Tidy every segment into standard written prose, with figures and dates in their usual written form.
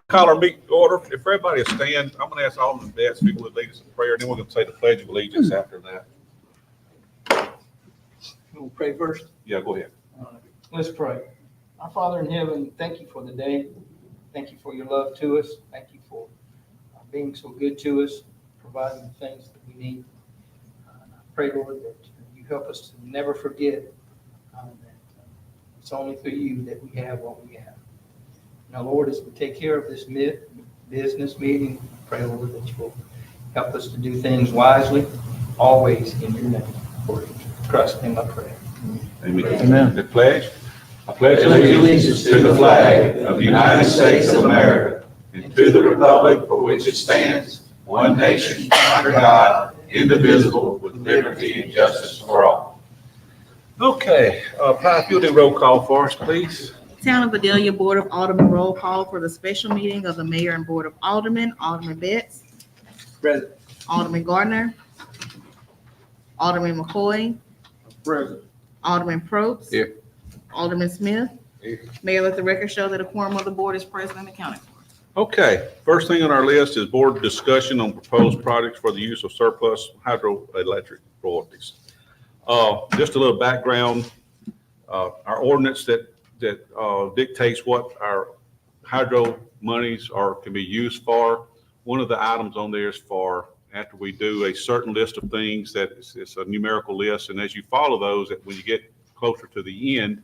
Call our meeting to order. If everybody will stand, I'm going to ask Alderman Betts, people would lead us in prayer, and then we're going to say the Pledge of Allegiance after that. We'll pray first. Yeah, go ahead. Let's pray. Our Father in heaven, thank you for the day. Thank you for your love to us. Thank you for being so good to us, providing the things that we need. I pray, Lord, that you help us to never forget that it's only through you that we have what we have. Now, Lord, as we take care of this business meeting, I pray, Lord, that you will help us to do things wisely, always in your name. For trust in my prayer. Amen. Amen. The pledge. I pledge allegiance to the flag of the United States of America and to the republic for which it stands, one nation, under God, indivisible, with liberty and justice for all. Okay, Pat, if you'll do roll call for us, please. Town of Vidalia Board of Aldermen roll call for the special meeting of the Mayor and Board of Aldermen. Alderman Betts. Present. Alderman Gardner. Alderman McCoy. Present. Alderman Probst. Here. Alderman Smith. Here. Mayor, let the record show that a quorum of the board is present and accounted for. Okay, first thing on our list is board discussion on proposed projects for the use of surplus hydroelectric royalties. Just a little background, our ordinance that dictates what our hydro monies can be used for. One of the items on there is for after we do a certain list of things that it's a numerical list, and as you follow those, when you get closer to the end,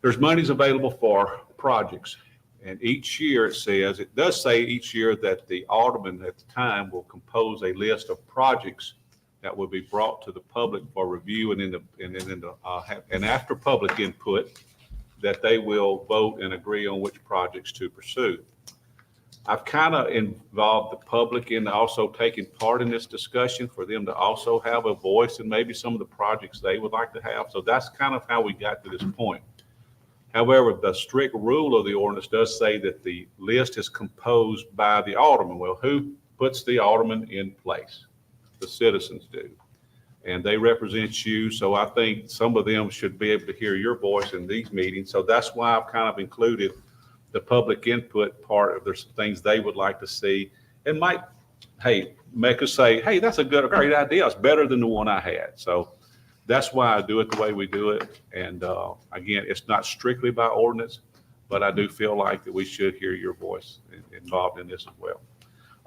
there's monies available for projects. And each year it does say each year that the alderman at the time will compose a list of projects that will be brought to the public for review, and after public input, that they will vote and agree on which projects to pursue. I've kind of involved the public in also taking part in this discussion for them to also have a voice in maybe some of the projects they would like to have. So that's kind of how we got to this point. However, the strict rule of the ordinance does say that the list is composed by the alderman. Well, who puts the alderman in place? The citizens do. And they represent you. So I think some of them should be able to hear your voice in these meetings. So that's why I've kind of included the public input part of there's things they would like to see and might, make us say, hey, that's a great idea. It's better than the one I had. So that's why I do it the way we do it. And again, it's not strictly by ordinance, but I do feel like that we should hear your voice involved in this as well.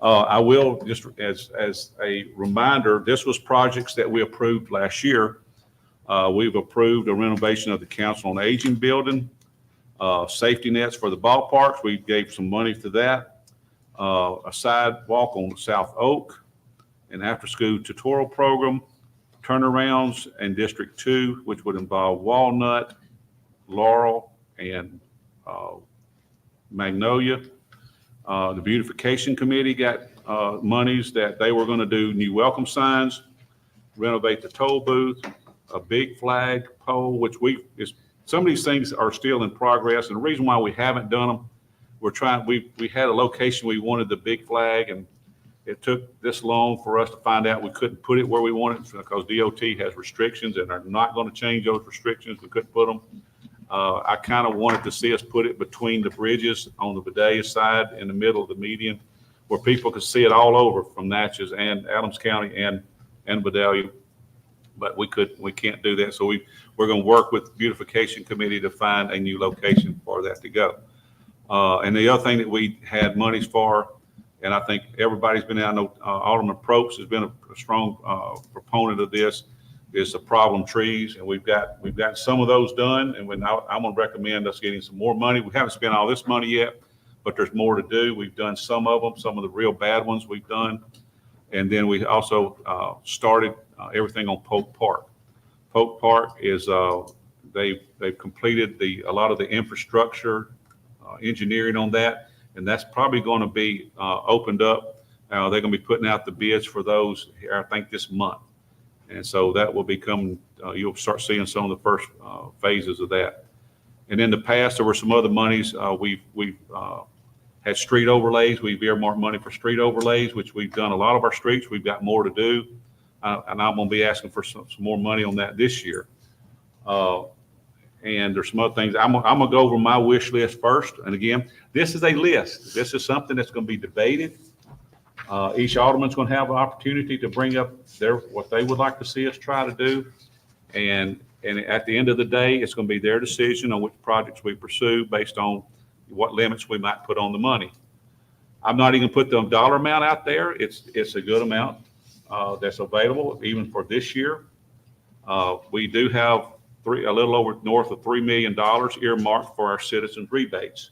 I will just as a reminder, this was projects that we approved last year. We've approved a renovation of the Council on Aging building, safety nets for the ballparks. We gave some money to that, a sidewalk on South Oak, an after-school tutorial program, turnarounds in District 2, which would involve Walnut, Laurel, and Magnolia. The beautification committee got monies that they were going to do new welcome signs, renovate the toll booth, a big flag pole, which some of these things are still in progress. And the reason why we haven't done them, we had a location we wanted the big flag, and it took this long for us to find out we couldn't put it where we wanted because DOT has restrictions and are not going to change those restrictions. We couldn't put them. I kind of wanted to see us put it between the bridges on the Vidalia side in the middle of the median where people could see it all over from Natchez and Adams County and Vidalia. But we can't do that. So we're going to work with the beautification committee to find a new location for that to go. And the other thing that we had monies for, and I think everybody's been out, I know Alderman Probst has been a strong proponent of this, is the problem trees. And we've got some of those done. And I'm going to recommend us getting some more money. We haven't spent all this money yet, but there's more to do. We've done some of them, some of the real bad ones we've done. And then we also started everything on Polk Park. Polk Park is, they've completed a lot of the infrastructure engineering on that. And that's probably going to be opened up. They're going to be putting out the bids for those here, I think, this month. And so that will become, you'll start seeing some of the first phases of that. And in the past, there were some other monies. We've had street overlays. We've earmarked money for street overlays, which we've done a lot of our streets. We've got more to do. And I'm going to be asking for some more money on that this year. And there's some other things. I'm gonna go over my wish list first. And again, this is a list. This is something that's gonna be debated. Each alderman's gonna have an opportunity to bring up what they would like to see us try to do. And at the end of the day, it's gonna be their decision on which projects we pursue based on what limits we might put on the money. I'm not even put the dollar amount out there. It's a good amount that's available even for this year. We do have a little over north of $3 million earmarked for our citizens rebates,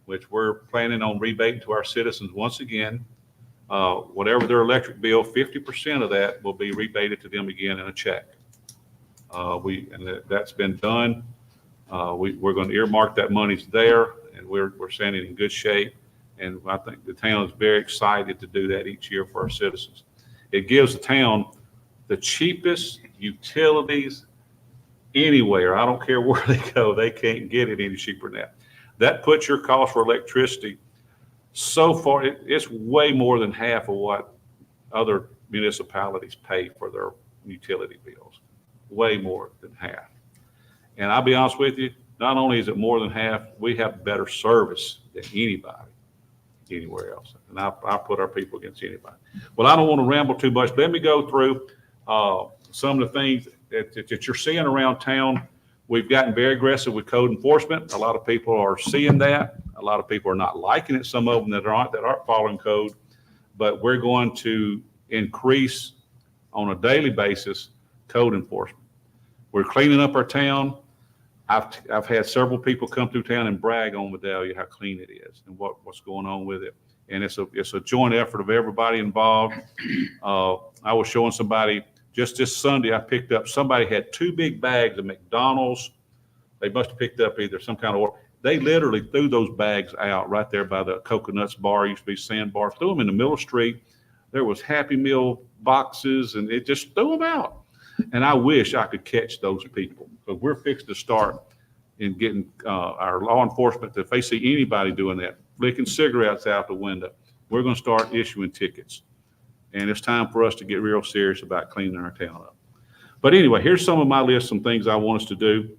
which we're planning on rebating to our citizens once again. Whatever their electric bill, 50% of that will be rebated to them again in a check. That's been done. We're going to earmark that money's there, and we're standing in good shape. And I think the town is very excited to do that each year for our citizens. It gives the town the cheapest utilities anywhere. I don't care where they go. They can't get it any cheaper than that. That puts your cost for electricity so far, it's way more than half of what other municipalities pay for their utility bills. Way more than half. And I'll be honest with you, not only is it more than half, we have better service than anybody anywhere else. And I put our people against anybody. Well, I don't want to ramble too much. Let me go through some of the things that you're seeing around town. We've gotten very aggressive with code enforcement. A lot of people are seeing that. A lot of people are not liking it. Some of them that aren't following code. But we're going to increase on a daily basis code enforcement. We're cleaning up our town. I've had several people come through town and brag on Vidalia how clean it is and what's going on with it. And it's a joint effort of everybody involved. I was showing somebody just this Sunday, I picked up, somebody had 2 big bags of McDonald's. They must have picked up either some kind of order. They literally threw those bags out right there by the Coconuts bar, used to be Sandbar, threw them in the middle of the street. There was Happy Meal boxes and it just threw them out. And I wish I could catch those people. But we're fixed to start in getting our law enforcement, if they see anybody doing that, flicking cigarettes out the window, we're going to start issuing tickets. And it's time for us to get real serious about cleaning our town up. But anyway, here's some of my list, some things I want us to do.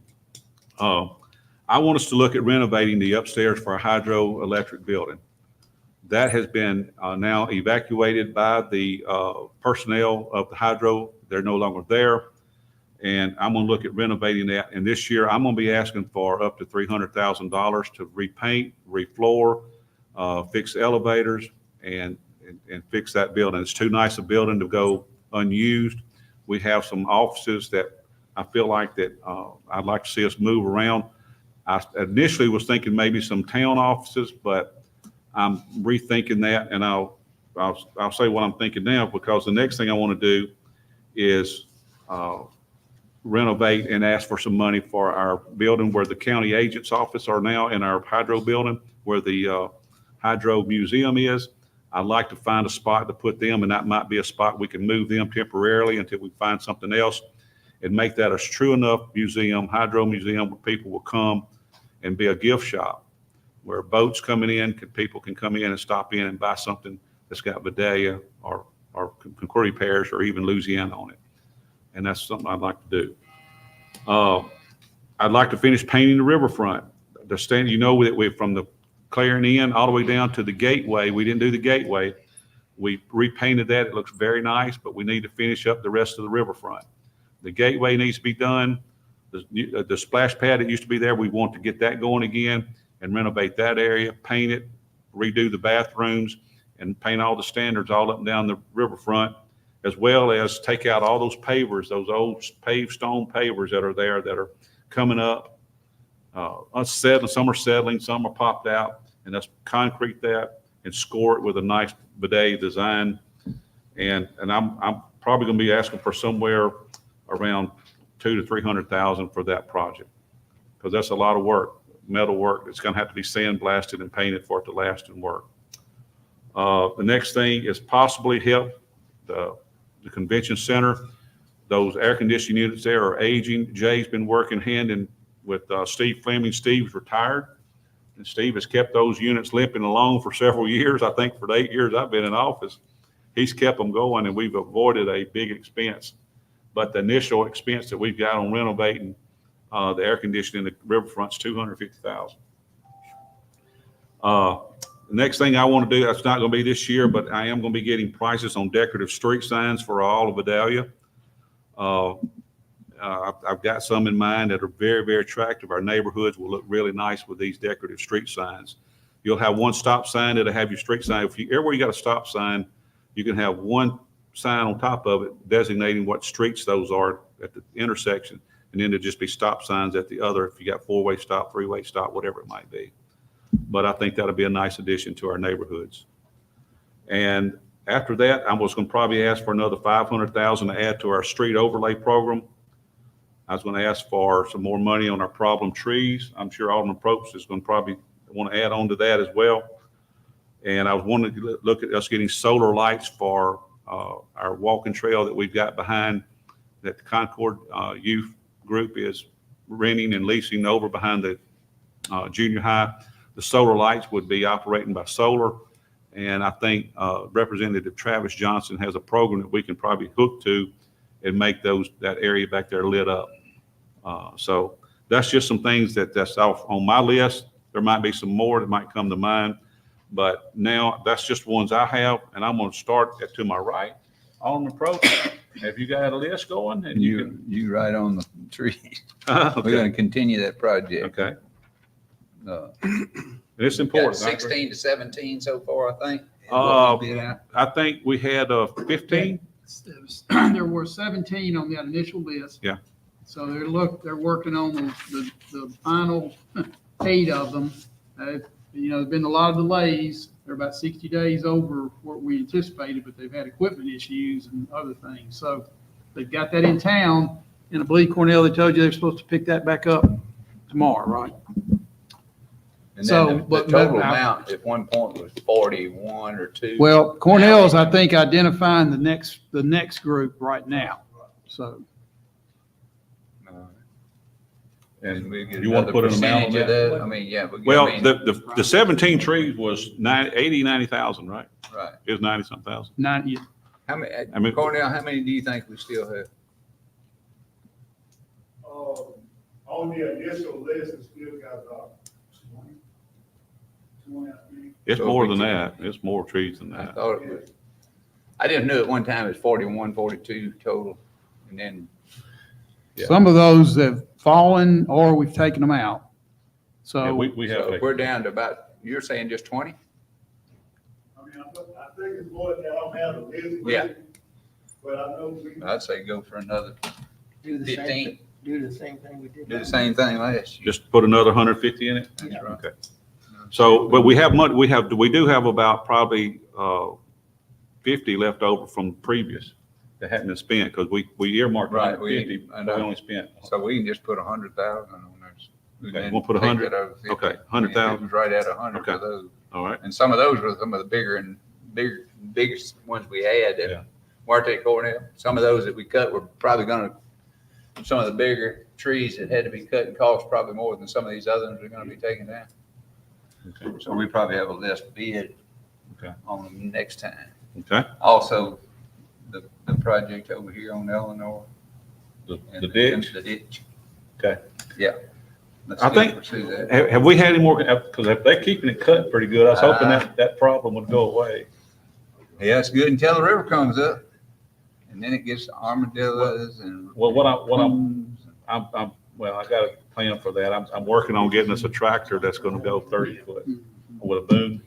I want us to look at renovating the upstairs for our hydroelectric building. That has been now evacuated by the personnel of the hydro. They're no longer there. And I'm going to look at renovating that. And this year, I'm going to be asking for up to $300,000 to repaint, refloor, fix elevators, and fix that building. It's too nice a building to go unused. We have some offices that I feel like that I'd like to see us move around. I initially was thinking maybe some town offices, but I'm rethinking that, and I'll say what I'm thinking now, because the next thing I want to do is renovate and ask for some money for our building where the county agent's office are now, in our hydro building where the hydro museum is. I'd like to find a spot to put them, and that might be a spot we can move them temporarily until we find something else, and make that a true enough museum, hydro museum, where people will come and be a gift shop, where boats coming in, people can come in and stop in and buy something that's got Vidalia or Concordia Parish or even Louisiana on it. And that's something I'd like to do. I'd like to finish painting the riverfront. The stand, that we from the Clarion Inn all the way down to the gateway. We didn't do the gateway. We repainted that. It looks very nice, but we need to finish up the rest of the riverfront. The gateway needs to be done. The splash pad that used to be there, we want to get that going again and renovate that area, paint it, redo the bathrooms, and paint all the standards all up and down the riverfront, as well as take out all those pavers, those old paved stone pavers that are there that are coming up. Unsettling, some are settling, some are popped out, and let's concrete that and score it with a nice bidet design. And I'm probably going to be asking for somewhere around $200,000 to $300,000 for that project, because that's a lot of work, metal work. It's going to have to be sandblasted and painted for it to last and work. The next thing is possibly help the convention center. Those air conditioning units there are aging. Jay's been working hand in with Steve Fleming. Steve's retired, and Steve has kept those units limping along for several years. I think for the 8 years I've been in office, he's kept them going, and we've avoided a big expense. But the initial expense that we've got on renovating The air conditioning in the riverfront's $250,000. The next thing I want to do, that's not going to be this year, but I am going to be getting prices on decorative street signs for all of Vidalia. I've got some in mind that are very, very attractive. Our neighborhoods will look really nice with these decorative street signs. You'll have one stop sign that'll have your street sign. Everywhere you got a stop sign, you can have one sign on top of it designating what streets those are at the intersection. And then there'll just be stop signs at the other, if you got four-way stop, three-way stop, whatever it might be. But I think that'll be a nice addition to our neighborhoods. And after that, I was going to probably ask for another $500,000 to add to our street overlay program. I was going to ask for some more money on our problem trees. I'm sure Alderman Probst is going to probably want to add on to that as well. And I was wanting to look at us getting solar lights for our walking trail that we've got behind, that the Concord Youth Group is renting and leasing over behind the junior high. The solar lights would be operating by solar. And I think Representative Travis Johnson has a program that we can probably hook to and make that area back there lit up. So that's just some things that's off on my list. There might be some more that might come to mind, but now that's just ones I have, and I'm going to start to my right. Alderman Probst, have you got a list going? And You right on the tree. okay. We're going to continue that project. Okay. It's Got important. 16 to 17 so far, I think. I think we had 15. There were 17 on that initial list. Yeah. So they're working on the final 8 of them. There's been a lot of delays. They're about 60 days over what we anticipated, but they've had equipment issues and other things. So they've got that in town, and I believe, Cornell, they told you they're supposed to pick that back up tomorrow, right? And So, then the but- total amount at one point was 41 or 2. Well, Cornell's, I think, identifying the next group right now. So And we get you want to put an amount on percentage that? of I mean, yeah. Well, the 17 trees was 90,000, right? Right. It was 90-something thousand. 90, How many, I mean- Cornell, how many do you think we still have? On the initial list, it's still got about 20, I think. It's So more we than can- that. It's more trees than I that. thought it was, I didn't know at one time it was 41, 42 total. And then, Yeah. Some of those have fallen or we've taken them out. Yeah, So we have. so we're down to about, you're saying just 20? I mean, I think it's more than that. I don't have a list. with Yeah. it, But I know we. I'd say go for another Do the same, 15. do the same thing we did. Do the same thing last year. Just put another 150 in it? That's right. Okay. So, but we have money, we do have about probably 50 left over from previous that hadn't been spent, because we earmarked Right, 150, I we know. only spent. So we can just put 100,000 on there. Okay, we'll put 100? Okay, 100,000. It was right at 100 Okay. for those. All right. And some of those were some of the biggest ones we had Yeah. that weren't they, Cornell? Some of those that we cut were probably gonna, some of the bigger trees that had to be cut and cost probably more than some of these other ones are gonna be taken down. Okay. So we probably have a less bid Okay. on them next time. Okay. Also, the project over here on Eleanor. The and ditch. The ditch. Okay. Yeah. Let's I still think- pursue that. Have we had any more, because if they're keeping it cut pretty good, I was hoping that problem would go away. Yeah, it's good until the river comes up. And then it gets armadillos and. Well, what coons. well, I got a plan for that. I'm working on getting us a tractor that's gonna go 30 foot with a boom.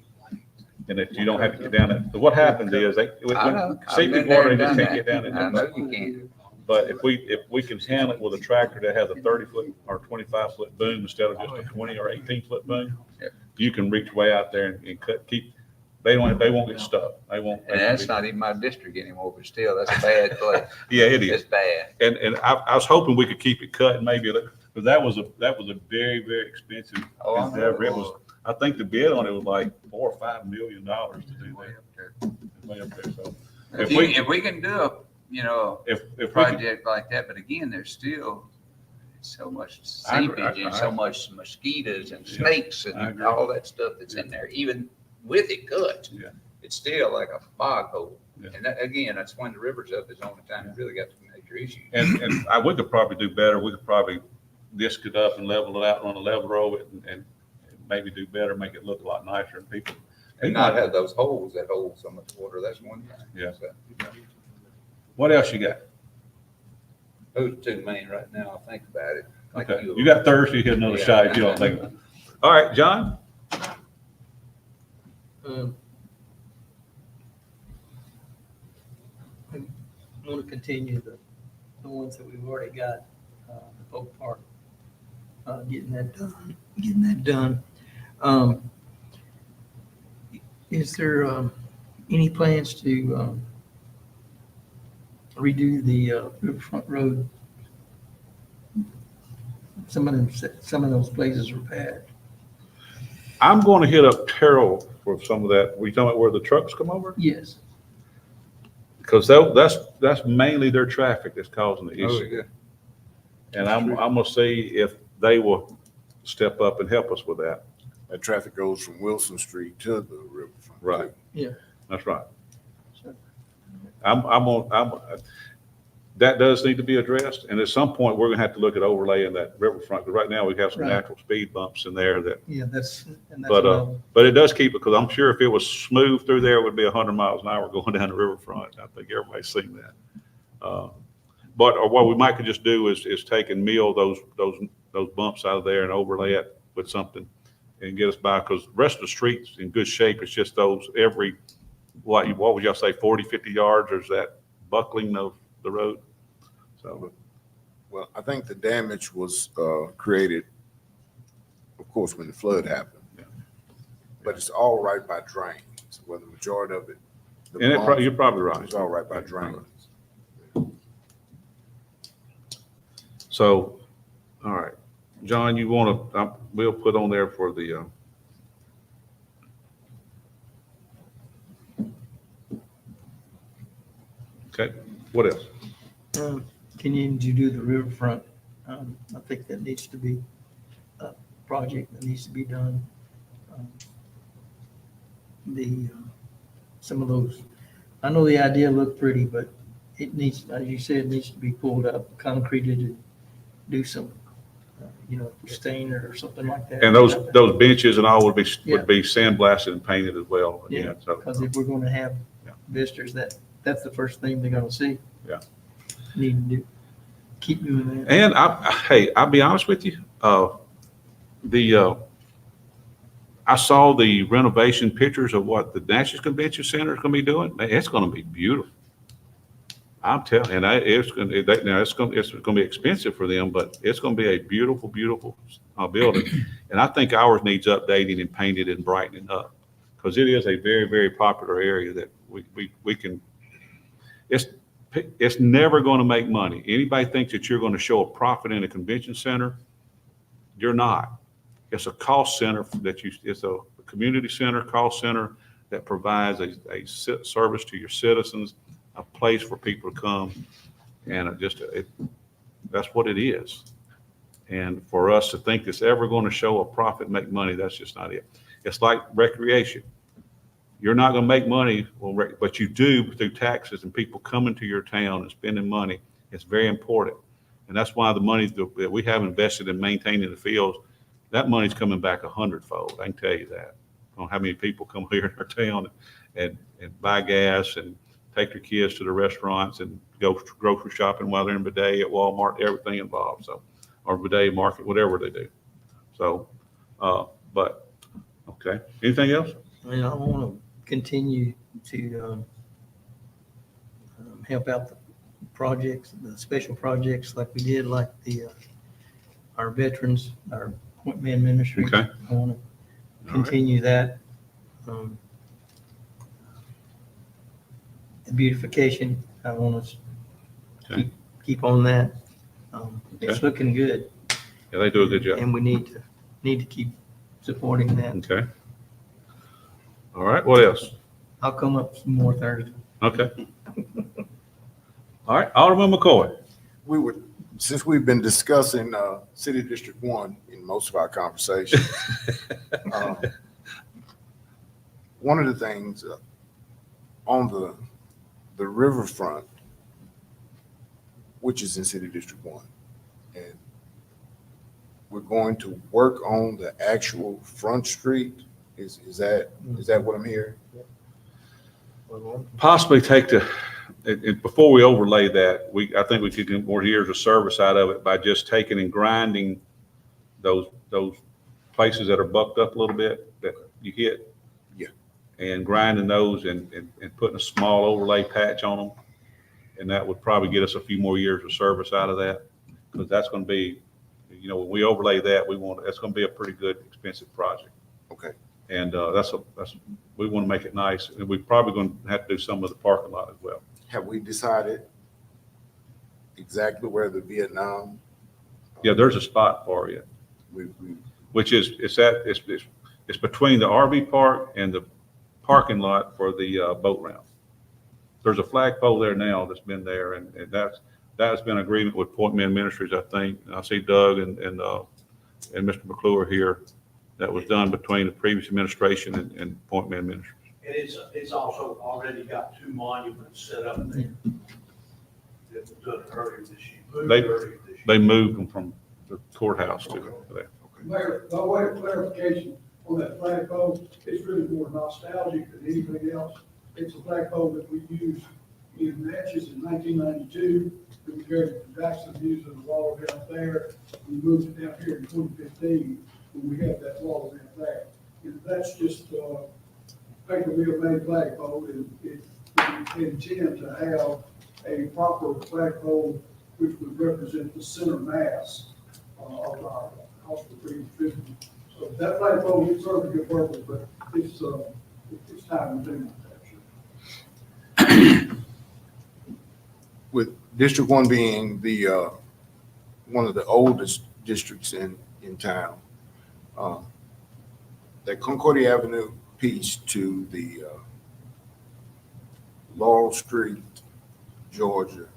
And if you don't have to get down it, what happens is I know. I've CP been there water and just done can't that. get down I know it. you can't. But if we can handle it with a tractor that has a 30 foot or 25 foot boom instead of just a 20 or 18 foot boom, Yeah. you can reach way out there and cut, they won't get stuck. They won't. And that's not even my district anymore, but still, that's a bad place. Yeah, it is. It's bad. And I was hoping we could keep it cut and maybe, because that was a very, very expensive Oh, I know. endeavor. It was, I think the bid on it was like $4 or $5 million to do that. Way up there. So If we can do a, if we could- project like that, but again, there's still so much I agree. seepage and so much mosquitoes and snakes I and agree. all that stuff that's in there, even with it cut. Yeah. It's still like a bog hole. Yeah. And that, again, that's when the river's up is the only time you really got some major issues. And we could probably do better. We could probably disc it up and level it out on a level row it and maybe do better, make it look a lot nicer and people. And not have those holes that hold so much water. That's one thing. Yeah. So, What else you got? those are two main right now. I think about it. Like Okay, you got Thursday, hit another shot if you don't think about it. All right, John? I want to continue the ones that we've already got, the Polk Park, getting that done. Is there, any plans to, redo the, Riverfront Road? Some of those places are bad. I'm going to hit up Terrell for some of that. Were you talking about where the trucks come over? Yes. Because that's mainly their traffic that's causing the Oh, issue. yeah. And I'm gonna see if they will step up and help us with that. That traffic goes from Wilson Street to the riverfront. Right. Yeah. That's right. Sure. That does need to be addressed. And at some point, we're gonna have to look at overlaying that riverfront. Because right now, we have some Right. natural speed bumps in there that, Yeah, that's But, another- but it does keep it, because I'm sure if it was smooth through there, it would be 100 miles an hour going down the riverfront. I think everybody's seen that. But what we might could just do is take and mill those bumps out of there and overlay it with something and get us by, because the rest of the street's in good shape. It's just those every, what would y'all say, 40, 50 yards, or is that buckling of the road? So, Well, I think the damage was created, of course, when the flood happened. Yeah. But it's all right by drains, where the majority of it. the and bumps, you're probably right. It's all right by drains. So, all right, John, you want to, we'll put on there for the, okay, what else? Can you do the riverfront? I think that needs to be a project that needs to be done. Some of those, I know the idea looked pretty, but it needs, as you said, it needs to be pulled up, concreted, and do some, stain or something like that. And those benches and all would be Yeah. sandblasted and painted as well. Yeah, Again, so, because if we're going to have Yeah. visitors, that's the first thing they're going to see. Yeah. Need to keep doing that. and I'll be honest with you, I saw the renovation pictures of what the National Convention Center is going to be doing. Man, it's going to be beautiful. I'm telling, and it's going to be expensive for them, but it's going to be a beautiful, beautiful building. And I think ours needs updating and painted and brightening up, because it is a very, very popular area that we can. It's never going to make money. Anybody thinks that you're going to show a profit in a convention center, you're not. It's a cost center it's a community center, cost center that provides a service to your citizens, a place for people to come, and that's what it is. And for us to think it's ever going to show a profit, make money, that's just not it. It's like recreation. You're not going to make money, but you do through taxes and people coming to your town and spending money. It's very important. And that's why the money that we have invested in maintaining the fields, that money's coming back 100-fold. I can tell you that. I don't know how many people come here in our town and buy gas and take their kids to the restaurants and go grocery shopping while they're in Vidalia, at Walmart, everything involved. So, or Vidalia Market, whatever they do. So, but, okay. Anything else? And I want to continue to help out the projects, the special projects like we did, like our veterans, our Point Man Ministry. Okay. I want to continue that. The beautification, I want to Okay. keep on that. It's Okay. looking good, Yeah, they do a good job. and we need to keep supporting that. Okay. All right, what else? I'll come up some more Thursday. Okay. All right, Alderman McCoy. Since we've been discussing City District 1 in most of our conversations, one of the things on the riverfront, which is in City District 1, and we're going to work on the actual front street? Is that what I'm hearing? Possibly take before we overlay that, I think we could get more years of service out of it by just taking and grinding those places that are bucked up a little bit that you hit. Yeah. And grinding those and putting a small overlay patch on them. And that would probably get us a few more years of service out of that. Because that's going to be, when we overlay that, that's going to be a pretty good, expensive project. Okay. And we want to make it nice. And we're probably going to have to do some of the parking lot as well. Have we decided exactly where the Vietnam? Yeah, there's a spot for it, which is, it's between the RV park and the parking lot for the boat ramp. There's a flagpole there now that's been there, and that's been agreement with Point Man Ministries, I think. And I see Doug and Mr. McClure here. That was done between the previous administration and Point Man Ministries. And it's also already got 2 monuments set up there. That was done earlier this year. They moved them from the courthouse to there. Mayor, by way of clarification on that flagpole, it's really more nostalgic than anything else. It's a flagpole that we used in Natchez in 1992. We carried it to Jackson, using the wall down there. We moved it down here in 2015 when we had that wall down there. And that's just paper mill made flagpole, and we intend to have a proper flagpole which would represent the center mass of our hospital treatment. So that flagpole would serve a good purpose, but it's time to do that. With District 1 being the one of the oldest districts in town, that Concordia Avenue piece to the Laurel Street, Georgia,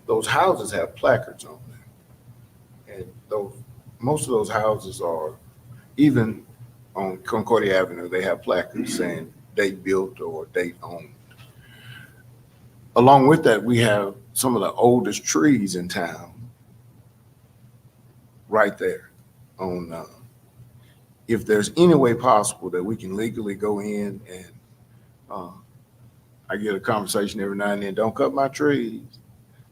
those houses have placards on them. And most of those houses are, even on Concordia Avenue, they have placards saying date built or date owned. Along with that, we have some of the oldest trees in town right there on, if there's any way possible that we can legally go in and I get a conversation every now and then, don't cut my trees.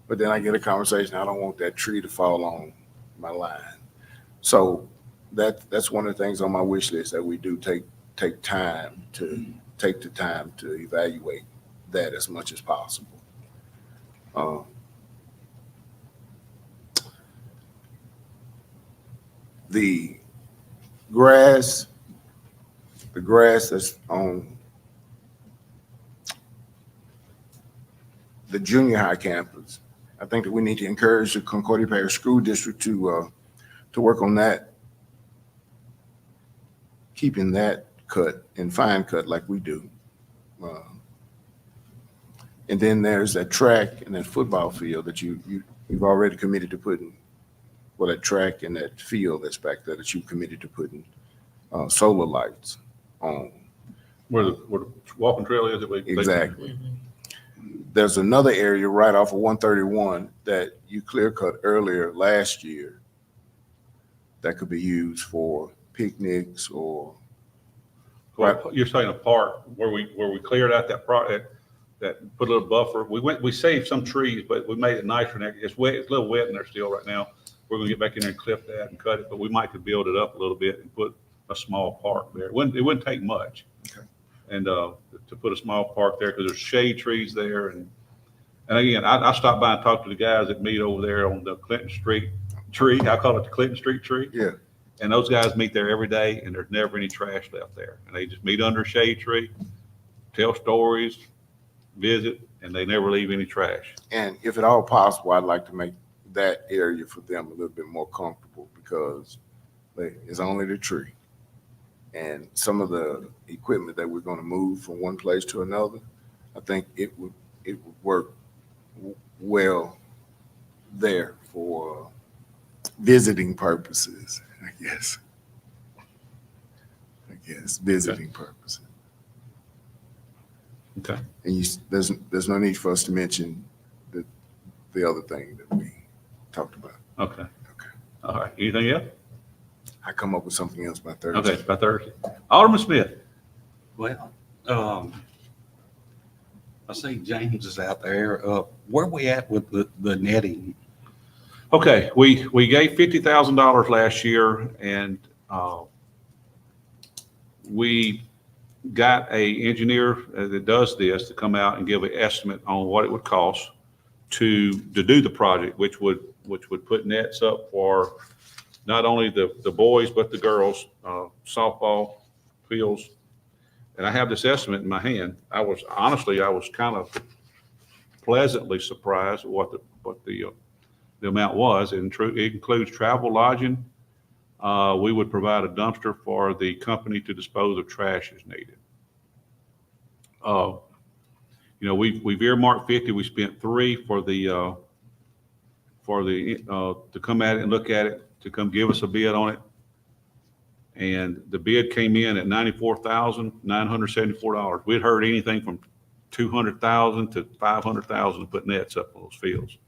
But then I get a conversation, I don't want that tree to fall on my line. So that's one of the things on my wish list, that we do take the time to evaluate that as much as possible. The grass that's on the junior high campus, I think that we need to encourage the Concordia Parish School District to work on that, keeping that cut and fine cut like we do. And then there's that track and that football field that you've already committed to putting, well, that track and that field that's back there that you've committed to putting solar lights on. Where the walking trail is, Exactly. There's another area right off of 131 that you clear cut earlier last year that could be used for picnics or. Well, you're saying a park where we cleared out that put a little buffer. We saved some trees, but we made it nicer. It's wet. It's a little wet in there still right now. We're gonna get back in there and clip that and cut it, but we might could build it up a little bit and put a small park there. It wouldn't take much. Okay. And to put a small park there, because there's shade trees there, and again, I stopped by and talked to the guys that meet over there on the Clinton Street tree. I call it the Clinton Street tree. Yeah. And those guys meet there every day, and there's never any trash left there. And they just meet under a shade tree, tell stories, visit, and they never leave any trash. And if at all possible, I'd like to make that area for them a little bit more comfortable, because it's only the tree. And some of the equipment that we're going to move from one place to another, I think it would work well there for visiting purposes, I guess visiting purposes. Okay. And there's no need for us to mention the other thing that we talked about. Okay. All right. Anything else? I come up with something else by Thursday. Okay, by Thursday. Alderman Smith. Well, I see James is out there. Where we at with the netting? Okay, we gave $50,000 last year, and we got a engineer that does this to come out and give an estimate on what it would cost to do the project, which would put nets up for not only the boys but the girls softball fields. And I have this estimate in my hand. I was kind of pleasantly surprised at what the amount was. It includes travel, lodging. We would provide a dumpster for the company to dispose of trash as needed. We've earmarked 50. We spent 3 for the to come at it and look at it, to come give us a bid on it. And the bid came in at $94,974. We'd heard anything from $200,000 to $500,000 to put nets up on those fields.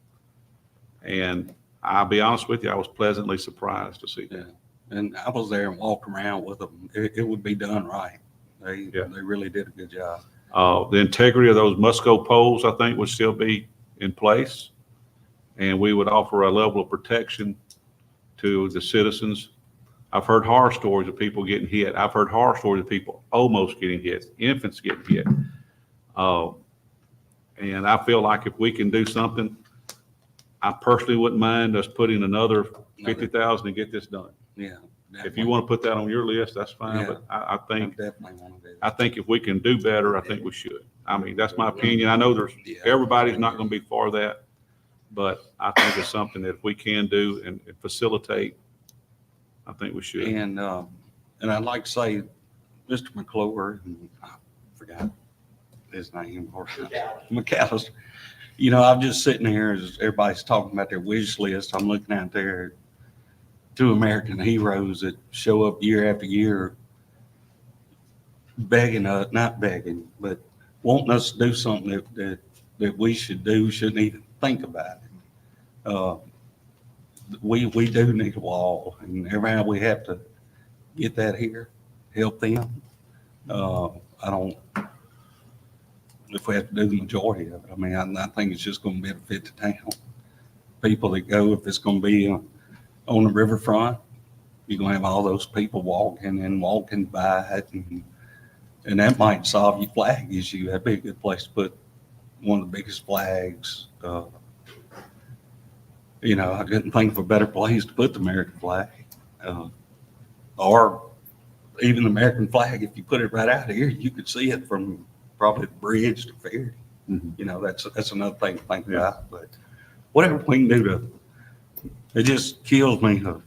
And I'll be honest with you, I was pleasantly surprised to see that. And I was there and walked around with them. It would be done right. They really did a good job. The integrity of those Musco poles, I think, would still be in place. And we would offer a level of protection to the citizens. I've heard horror stories of people getting hit. I've heard horror stories of people almost getting hit, infants getting hit. And I feel like if we can do something, I personally wouldn't mind us putting another 50,000 to get this done. Yeah. If you want to put that on your list, that's fine. Yeah. But I think definitely want to do I that. think if we can do better, I think we should. I mean, that's my opinion. I know everybody's not going to be for that, but I think it's something that if we can do and facilitate, I think we should. And I'd like to say, Mr. McClure, and I forgot his name, or McAllister. I'm just sitting here as everybody's talking about their wish list. I'm looking out there at 2 American heroes that show up year after year begging us, not begging, but wanting us to do something that we should do, shouldn't even think about it. We do need a wall, and every time we have to get that here, help them. If we have to do the majority of it, I mean, I think it's just going to benefit the town. People that go, if it's going to be on the riverfront, you're going to have all those people walking by it, and that might solve your flag issue. That'd be a good place to put one of the biggest flags. I couldn't think of a better place to put the American flag, or even the American flag. If you put it right out here, you could see it from probably the bridge to ferry. Mm-hmm. That's another thing to think about. But whatever we can do it just kills me to,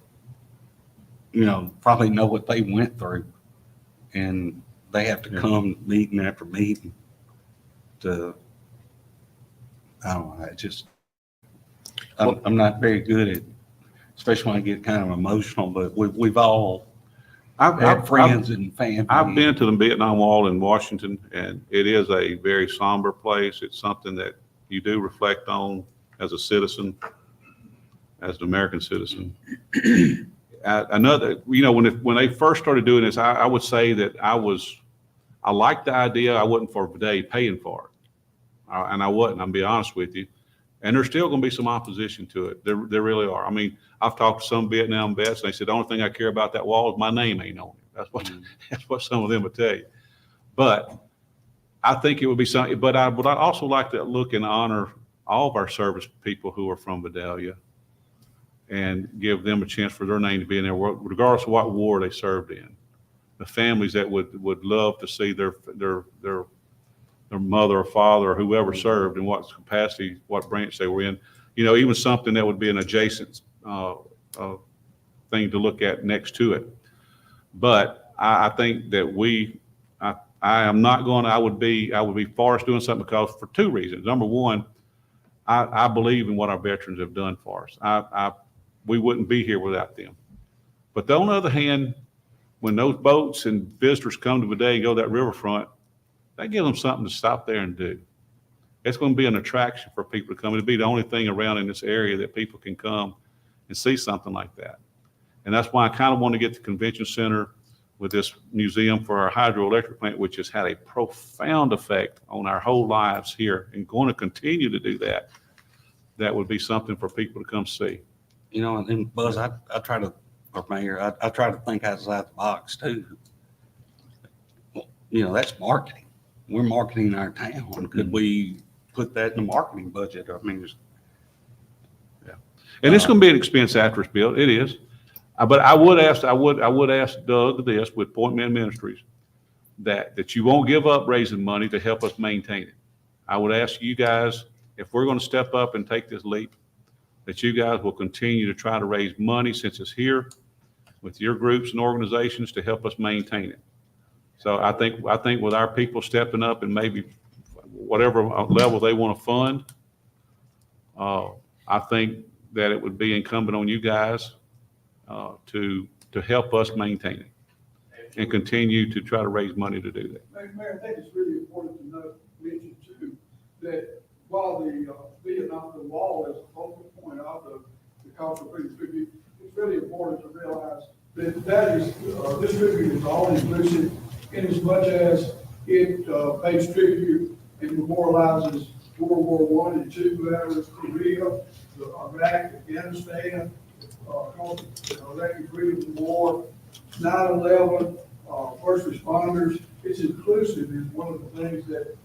probably know what they went through, and they have to come meeting after meeting to, I don't know, I'm not very good at, especially when I get kind of emotional, but we've all had friends and family. I've been to the Vietnam Wall in Washington, and it is a very somber place. It's something that you do reflect on as a citizen, as an American citizen. When they first started doing this, I would say that I liked the idea. I wasn't for Vidalia paying for it, and I wasn't. I'm be honest with you. And there's still going to be some opposition to it. There really are. I mean, I've talked to some Vietnam vets, and they said the only thing I care about that wall is my name ain't on it. That's what some of them would tell you. But I think it would be something. But I'd also like to look and honor all of our service people who are from Vidalia, and give them a chance for their name to be in there, regardless of what war they served in. The families that would love to see their mother or father or whoever served in what capacity, what branch they were in. Even something that would be an adjacent thing to look at next to it. But I think that I would be for us doing something because for 2 reasons. Number one, I believe in what our veterans have done for us. We wouldn't be here without them. But on the other hand, when those boats and visitors come to Vidalia and go to that riverfront, that gives them something to stop there and do. It's going to be an attraction for people to come. It'll be the only thing around in this area that people can come and see something like that. And that's why I kind of want to get the convention center with this museum for our hydroelectric plant, which has had a profound effect on our whole lives here and going to continue to do that. That would be something for people to come see. You know, and Buzz, I try to, or Mayor, I try to think outside the box too. You know, that's marketing. We're marketing our town. Could we put that in the marketing budget? I mean, And it's going to be an expense after it's built. It is. But I would ask Doug this with Point Man Ministries, that you won't give up raising money to help us maintain it. I would ask you guys, if we're going to step up and take this leap, that you guys will continue to try to raise money since it's here with your groups and organizations to help us maintain it. So I think with our people stepping up and maybe whatever level they want to fund, I think that it would be incumbent on you guys to help us maintain it and continue to try to raise money to do that. Mayor, I think it's really important to mention too, that while the Vietnam wall is a focal point of the cultural freedom tribute, it's really important to realize that is, this tribute is all inclusive in as much as it pays tribute and memorializes World War I and II veterans, Korea, Iraq, Afghanistan, Iraqi Freedom War, 9/11, first responders. It's inclusive is one of the things that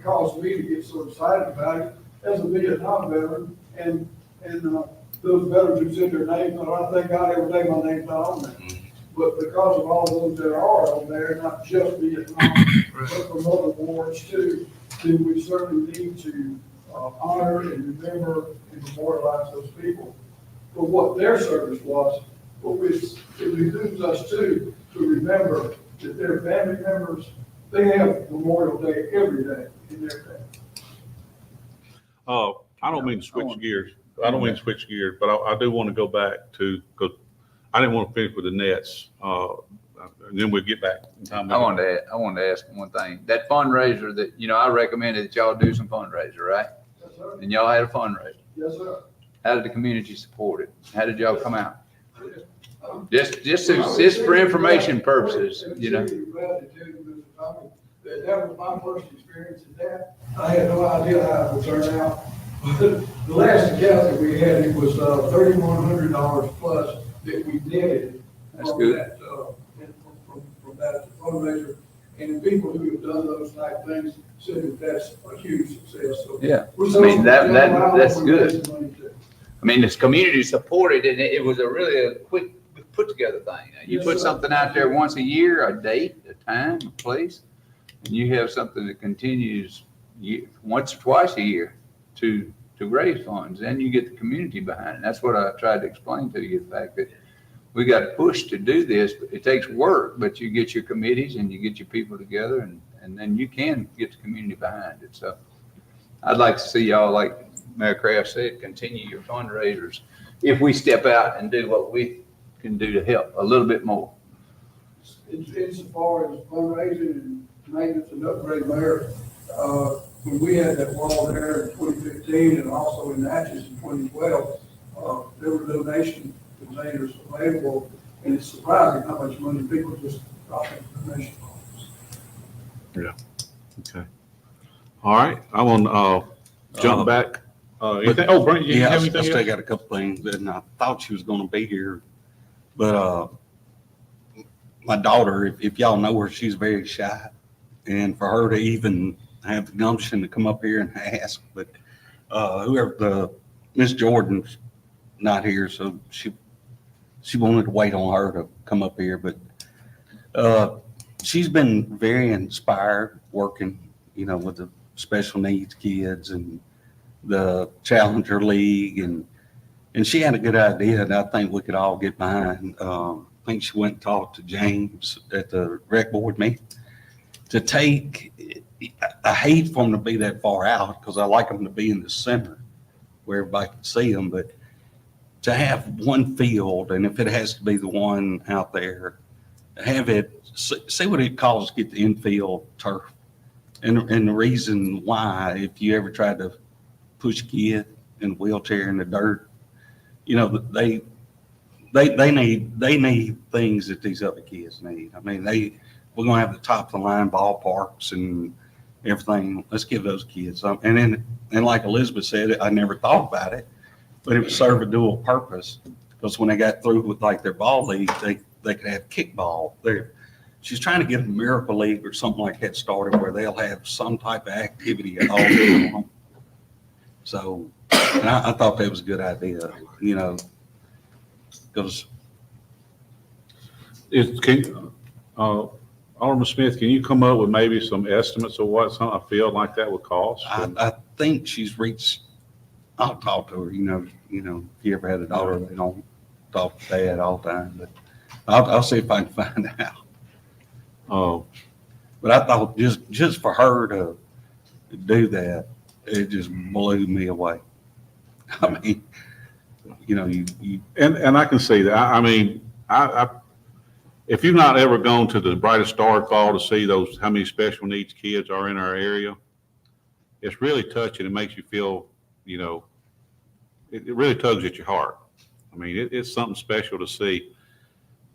caused me to get so excited about it as a Vietnam veteran, and those veterans who sent their names, I thank God every day my name's not on there. But because of all those that are on there, not just Vietnam, but from other wars too, then we certainly need to honor and remember and memorialize those people for what their service was. But it behooves us too to remember that their family members, they have Memorial Day every day in their family. I don't mean to switch gears. But I do want to go back to, because I didn't want to finish with the nets. And then we'll get back in time. I wanted to ask one thing. That fundraiser that, I recommended that y'all do some fundraiser, right? Yes, sir. And y'all had a fundraiser. Yes, sir. How did the community support it? How did y'all come out? Just for information purposes, I'm glad to tell you, Mr. Tommy, that was my first experience in that. I had no idea how it would turn out. The last account that we had, it was $3,100 plus that we netted. That's from good. That, from that fundraiser. And the people who have done those type things said that that's a huge success. So Yeah. we're I mean, that's we're good. raising money too. I mean, this community supported it, and it was a quick put together thing. You Yes, put sir. something out there once a year, a date, a time, a place, and you have something that continues once or twice a year to raise funds, and you get the community behind it. And that's what I tried to explain to you, the fact that we got to push to do this. It takes work, but you get your committees and you get your people together, and then you can get the community behind it. So I'd like to see y'all, like Mayor Kraft said, continue your fundraisers if we step out and do what we can do to help a little bit more. Insofar as fundraising and maintenance and upgrade, Mayor, when we had that wall there in 2015 and also in Natchez in 2012, there were donations to donors available, and it's surprising how much money people just drop in donation boxes. Okay. All right. I want to jump back. Anything? Oh, Brent, you Yeah, have I anything still else? got a couple things, and I thought she was gonna be here, but, my daughter, if y'all know her, she's very shy. And for her to even have the gumption to come up here and ask, but, Miss Jordan's not here, so she wanted to wait on her to come up here, but, she's been very inspired working, with the special needs kids and the Challenger League, and she had a good idea that I think we could all get behind. I think she went and talked to James at the rec board meeting to take, I hate for them to be that far out because I like them to be in the center where everybody can see them, but to have one field, and if it has to be the one out there, have it, see what it costs to get the infield turf. And the reason why, if you ever tried to push a kid in a wheelchair in the dirt, they need things that these other kids need. I mean, we're gonna have the top of the line ballparks and everything. Let's give those kids something. And like Elizabeth said, I never thought about it, but it would serve a dual purpose, because when they got through with like their ball league, they could have kickball. She's trying to get a miracle league or something like that started where they'll have some type of activity all day long. So, and I thought that was a good idea, you know, because Alderman Smith, can you come up with maybe some estimates of what a field like that would cost? I think she's reached. I'll talk to her. You know, if you ever had a daughter, they don't talk to dad all the time. But I'll see if I can find out. But I thought just for her to do that, it just blew me away. I mean, you know, and I can see that. I mean, if you've not ever gone to the Brightest Star at Fall to see how many special needs kids are in our area, it's really touching. It makes you feel, you know, it really tugs at your heart. I mean, it's something special to see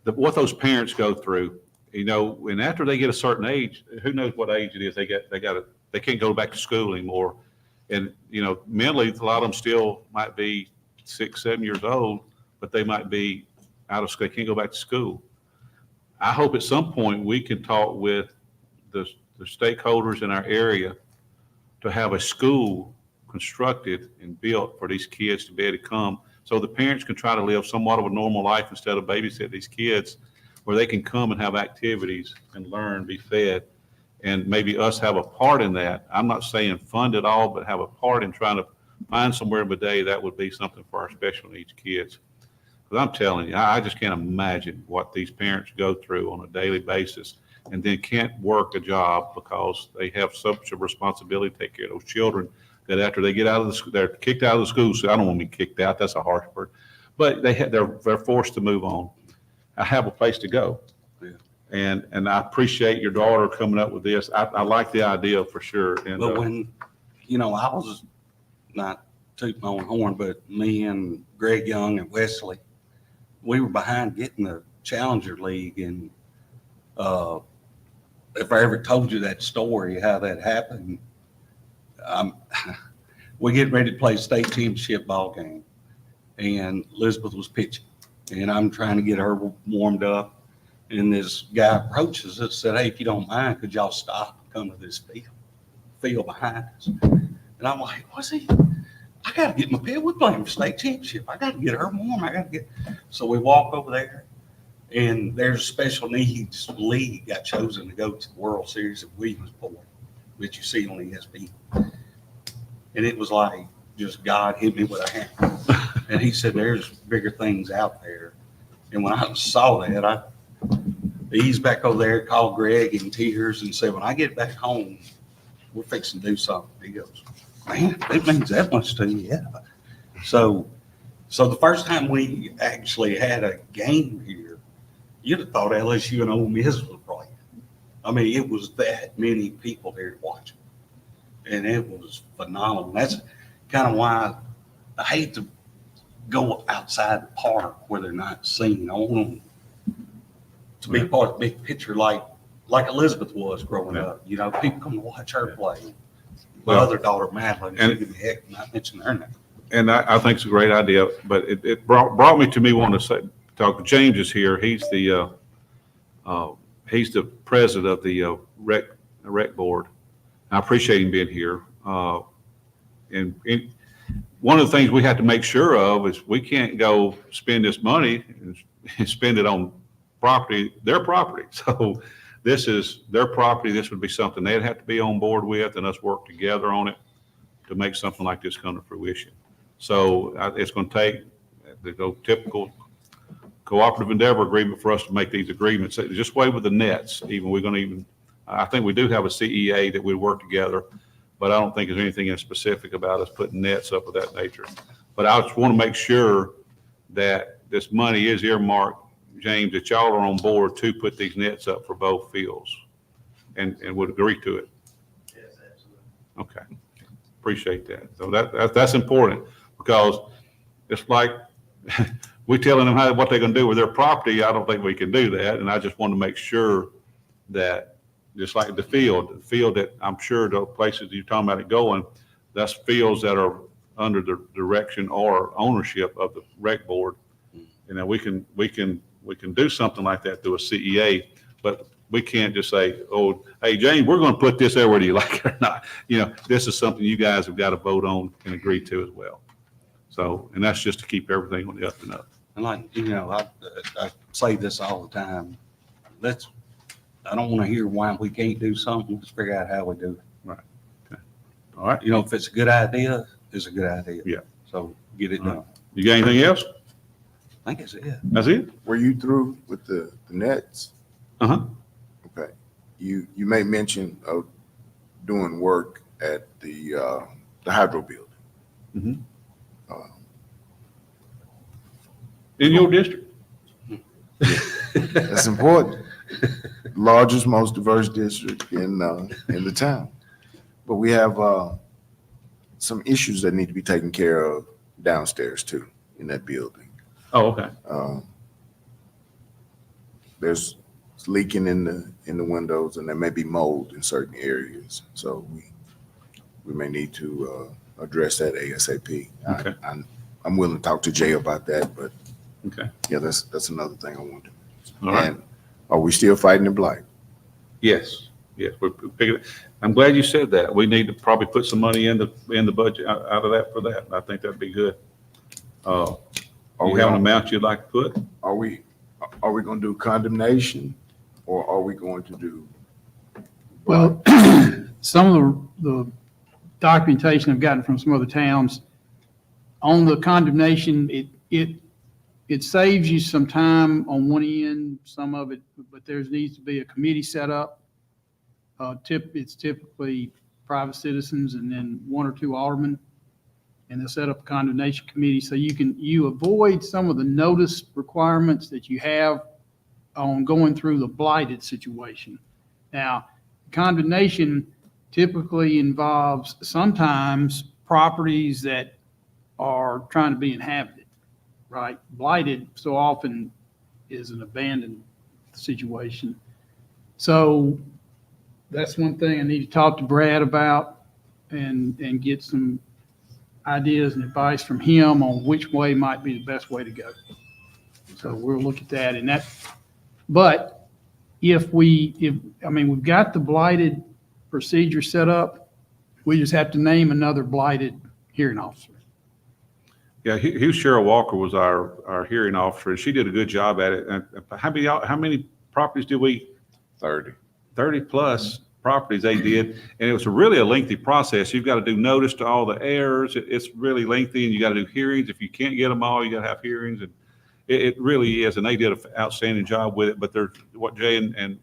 what those parents go through, you know, and after they get a certain age, who knows what age it is, they can't go back to school anymore. And, you know, mentally, a lot of them still might be 6, 7 years old, but they might be out of school. They can't go back to school. I hope at some point we can talk with the stakeholders in our area to have a school constructed and built for these kids to be able to come, so the parents can try to live somewhat of a normal life instead of babysit these kids, where they can come and have activities and learn, be fed, and maybe us have a part in that. I'm not saying fund it all, but have a part in trying to find somewhere in Vidalia that would be something for our special needs kids. Because I'm telling you, I just can't imagine what these parents go through on a daily basis and then can't work a job because they have such a responsibility to take care of those children that after they get out of the school, they're kicked out of the school. So I don't want to be kicked out. That's a harsh word. But they're forced to move on. I have a place to go. Yeah. And I appreciate your daughter coming up with this. I like the idea for sure. And, but when, you know, I was not tooting my own horn, but me and Greg Young and Wesley, we were behind getting the Challenger League. And if I ever told you that story, how that happened, we get ready to play a state championship ball game, and Elizabeth was pitching, and I'm trying to get her warmed up, and this guy approaches us and said, "Hey, if you don't mind, could y'all stop and come to this field behind us?" And I'm like, "What's he? I got to get my pitch. We're playing for state championship. I got to get her warm. So we walk over there, and there's a special needs league got chosen to go to the World Series of Williamsport, which you see on ESPN. And it was like just God hit me with a hammer. And he said, "There's bigger things out there." And when I saw that, I eased back over there, called Greg in tears and said, "When I get back home, we're fixing to do something." He goes, "Man, it means that much to you." Yeah. So the first time we actually had a game here, you'd have thought LSU and Ole Miss was playing. I mean, it was that many people there to watch it. And it was phenomenal. That's kind of why I hate to go outside the park where they're not seen. I want them to be part of the big picture like Elizabeth was growing up. You know, people come to watch her play. My other daughter, Madeline, and give me heck, not mention her name. And I think it's a great idea, but it brought me to me wanting to talk. James is here. He's the president of the rec board. I appreciate him being here. And one of the things we have to make sure of is we can't go spend this money and spend it on their property. So this is their property. This would be something they'd have to be on board with, and us work together on it to make something like this come to fruition. So it's going to take the typical cooperative endeavor agreement for us to make these agreements. Just wait with the nets. I think we do have a CEA that we work together, but I don't think there's anything specific about us putting nets up of that nature. But I just want to make sure that this money is earmarked, James, that y'all are on board to put these nets up for both fields and would agree to it. Yes, absolutely. Okay. Appreciate that. So that's important, because it's like we telling them what they're gonna do with their property, I don't think we can do that. And I just want to make sure that, just like the field that I'm sure the places you're talking about it going, that's fields that are under the direction or ownership of the rec board. You know, we can do something like that through a CEA, but we can't just say, oh, hey, James, we're going to put this there whether you like it or not. You know, this is something you guys have got to vote on and agree to as well. So, and that's just to keep everything on the up and up. And like, you know, I say this all the time. I don't want to hear why we can't do something. Let's figure out how we do it. Right. Okay. All right. You know, if it's a good idea, it's a good idea. Yeah. So get it All right. done. You got anything else? I think it's it. That's it? Were you through with the nets? Uh-huh. Okay. You made mention of doing work at the hydro building. Mhm. Uh, In your district? That's important. Largest, most diverse district in the town. But we have some issues that need to be taken care of downstairs too, in that building. Oh, okay. There's leaking in the windows, and there may be mold in certain areas. So we may need to address that ASAP. Okay. I'm willing to talk to Jay about that, but Okay. yeah, that's another thing I want to. All right. And are we still fighting the blight? Yes. Yes. We're picking it. I'm glad you said that. We need to probably put some money in the budget out of that for that. I think that'd be good. Are You we have an on- amount you'd like to put? Are we going to do condemnation, or are we going to do? Well, some of the documentation I've gotten from some other towns on the condemnation, it saves you some time on one end, some of it, but there needs to be a committee set up. It's typically private citizens and then one or two aldermen, and they'll set up a condemnation committee so you avoid some of the notice requirements that you have on going through the blighted situation. Now, condemnation typically involves sometimes properties that are trying to be inhabited, right? Blighted so often is an abandoned situation. So that's one thing I need to talk to Brad about and get some ideas and advice from him on which way might be the best way to go. So we'll look at that and that. But we've got the blighted procedure set up. We just have to name another blighted hearing officer. Yeah, Hugh Cheryl Walker was our hearing officer, and she did a good job at it. And how many properties did we? 30. 30 plus properties they did, and it was really a lengthy process. You've got to do notice to all the errors. It's really lengthy, and you got to do hearings. If you can't get them all, you got to have hearings, and it really is. And they did an outstanding job with it. But there's what Jay and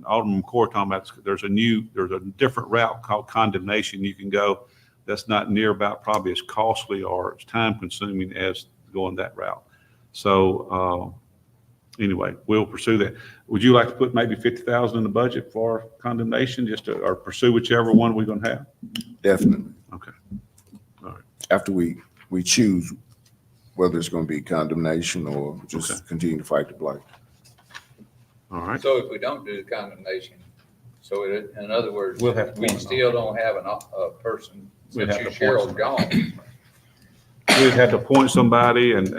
Alderman McCoy are talking about. There's a different route called condemnation you can go. That's not near about probably as costly or as time consuming as going that route. So anyway, we'll pursue that. Would you like to put maybe 50,000 in the budget for condemnation, or pursue whichever one we're going to have? Definitely. Okay. All right. After we choose whether it's going to be condemnation or just Okay. continue to fight the blight. All right. So if we don't do the condemnation, in other words, We'll have to we appoint still don't have a person, We'd since have you to appoint Cheryl's gone. We'd have to appoint somebody and Do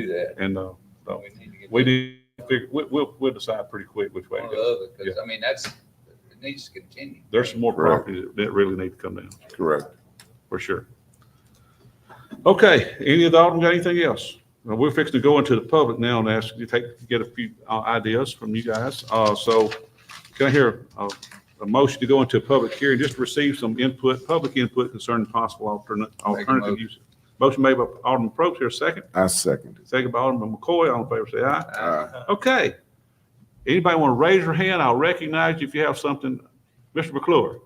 that. so We need to get we need to figure, we'll decide pretty quick which way to one or go. the other, because I mean, it needs to continue. There's some more Correct. properties that really need to come down, Correct. for sure. Okay, any of the Alderman got anything else? Well, we're fixing to go into the public now and ask you get a few ideas from you guys. So can I hear a motion to go into a public hearing just to receive some public input concerning possible alternative motion. uses? Motion made by Alderman Probst, here a second. I second it. Second by Alderman McCoy. All in favor, say aye. Aye. Okay. Anybody want to raise your hand? I'll recognize you if you have something. Mr. McClure.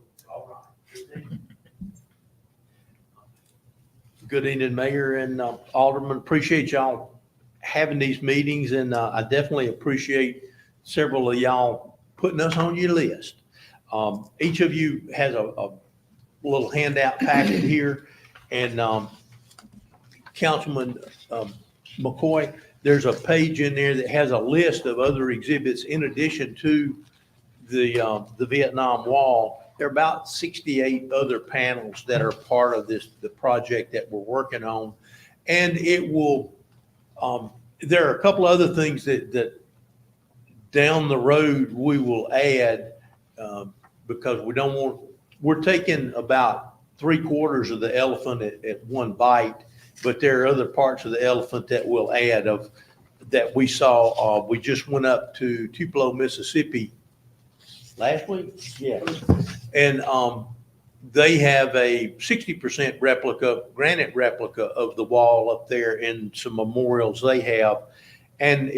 Good evening, Mayor and Alderman. Appreciate y'all having these meetings, and I definitely appreciate several of y'all putting us on your list. Each of you has a little handout packet here, and Councilman McCoy, there's a page in there that has a list of other exhibits in addition to the Vietnam Wall. There are about 68 other panels that are part of the project that we're working on. And it will, there are a couple other things that down the road we will add, because we're taking about 3/4 of the elephant at one bite, but there are other parts of the elephant that we'll add that we saw. We just went up to Tupelo, Mississippi last week. Yeah. And they have a 60% granite replica of the wall up there and some memorials they have. And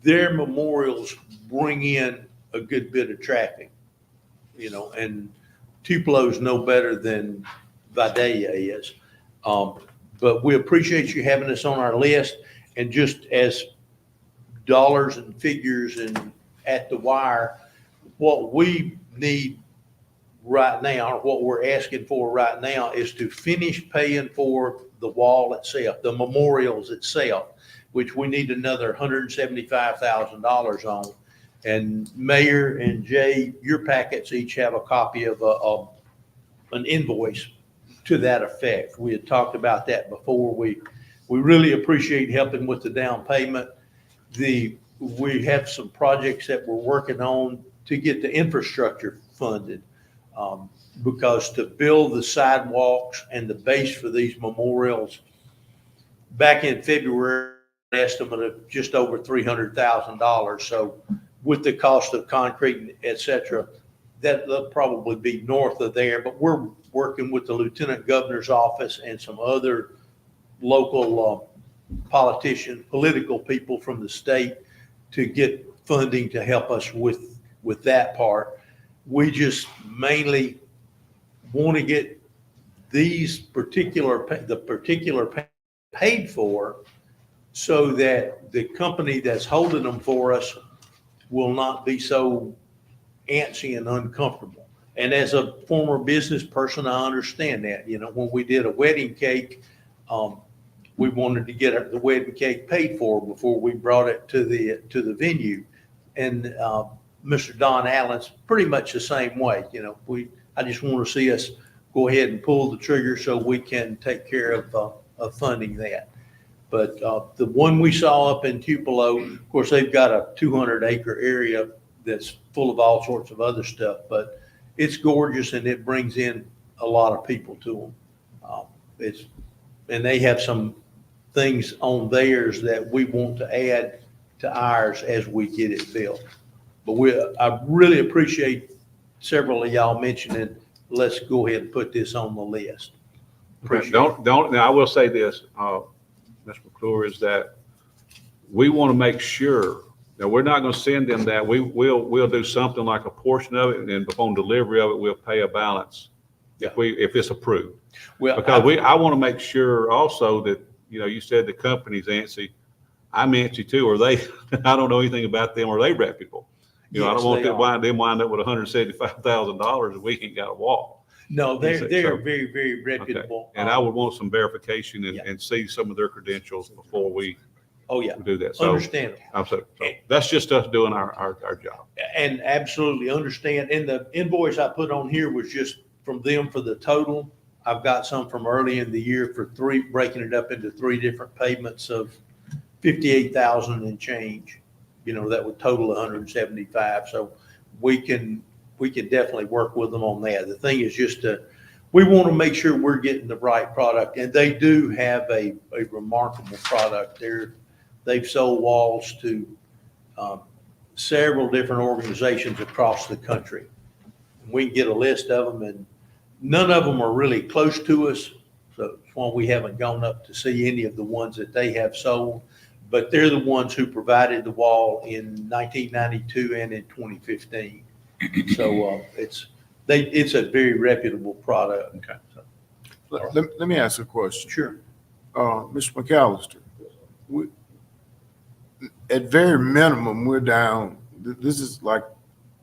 their memorials bring in a good bit of traffic, and Tupelo's no better than Vidalia is. But we appreciate you having us on our list, and just as dollars and figures and at the wire, what we need right now, what we're asking for right now, is to finish paying for the wall itself, the memorials itself, which we need another $175,000 on. And Mayor and Jay, your packets each have a copy of an invoice to that effect. We had talked about that before. We really appreciate helping with the down payment. We have some projects that we're working on to get the infrastructure funded, because to build the sidewalks and the base for these memorials, back in February, an estimate of just over $300,000. So with the cost of concrete, et cetera, that'll probably be north of there. But we're working with the Lieutenant Governor's office and some other local political people from the state to get funding to help us with that part. We just mainly want to get the particular paid for, so that the company that's holding them for us will not be so antsy and uncomfortable. And as a former business person, I understand that. When we did a wedding cake, we wanted to get the wedding cake paid for before we brought it to the venue. And Mr. Don Allen's pretty much the same way. I just want to see us go ahead and pull the trigger so we can take care of funding that. But the one we saw up in Tupelo, of course, they've got a 200-acre area that's full of all sorts of other stuff, but it's gorgeous and it brings in a lot of people to them. And they have some things on theirs that we want to add to ours as we get it built. But I really appreciate several of y'all mentioning, let's go ahead and put this on the list. Now I will say this, Mr. McClure, is that we want to make sure that we're not going to send them that. We'll do something like a portion of it, and upon delivery of it, we'll pay a balance if it's approved. Well, because I want to make sure also that, you said the company's antsy. I'm antsy too. Or they, I don't know anything about them. Are they reputable? I don't want them wind up with $175,000 and we ain't got a wall. No, they're very, very reputable. Okay. And I would want some verification and see some of their credentials before we do that. So understand. So that's just us doing our job. And absolutely understand. And the invoice I put on here was just from them for the total. I've got some from early in the year for breaking it up into 3 different payments of $58,000 and change. That would total 175. So we can definitely work with them on that. The thing is just we want to make sure we're getting the right product, and they do have a remarkable product. They've sold walls to several different organizations across the country. We can get a list of them, and none of them are really close to us. So that's why we haven't gone up to see any of the ones that they have sold. But they're the ones who provided the wall in 1992 and in 2015. So it's a very reputable product. Okay. Let me ask a question. Sure. Mr. McAllister, at very minimum, we're down. This is like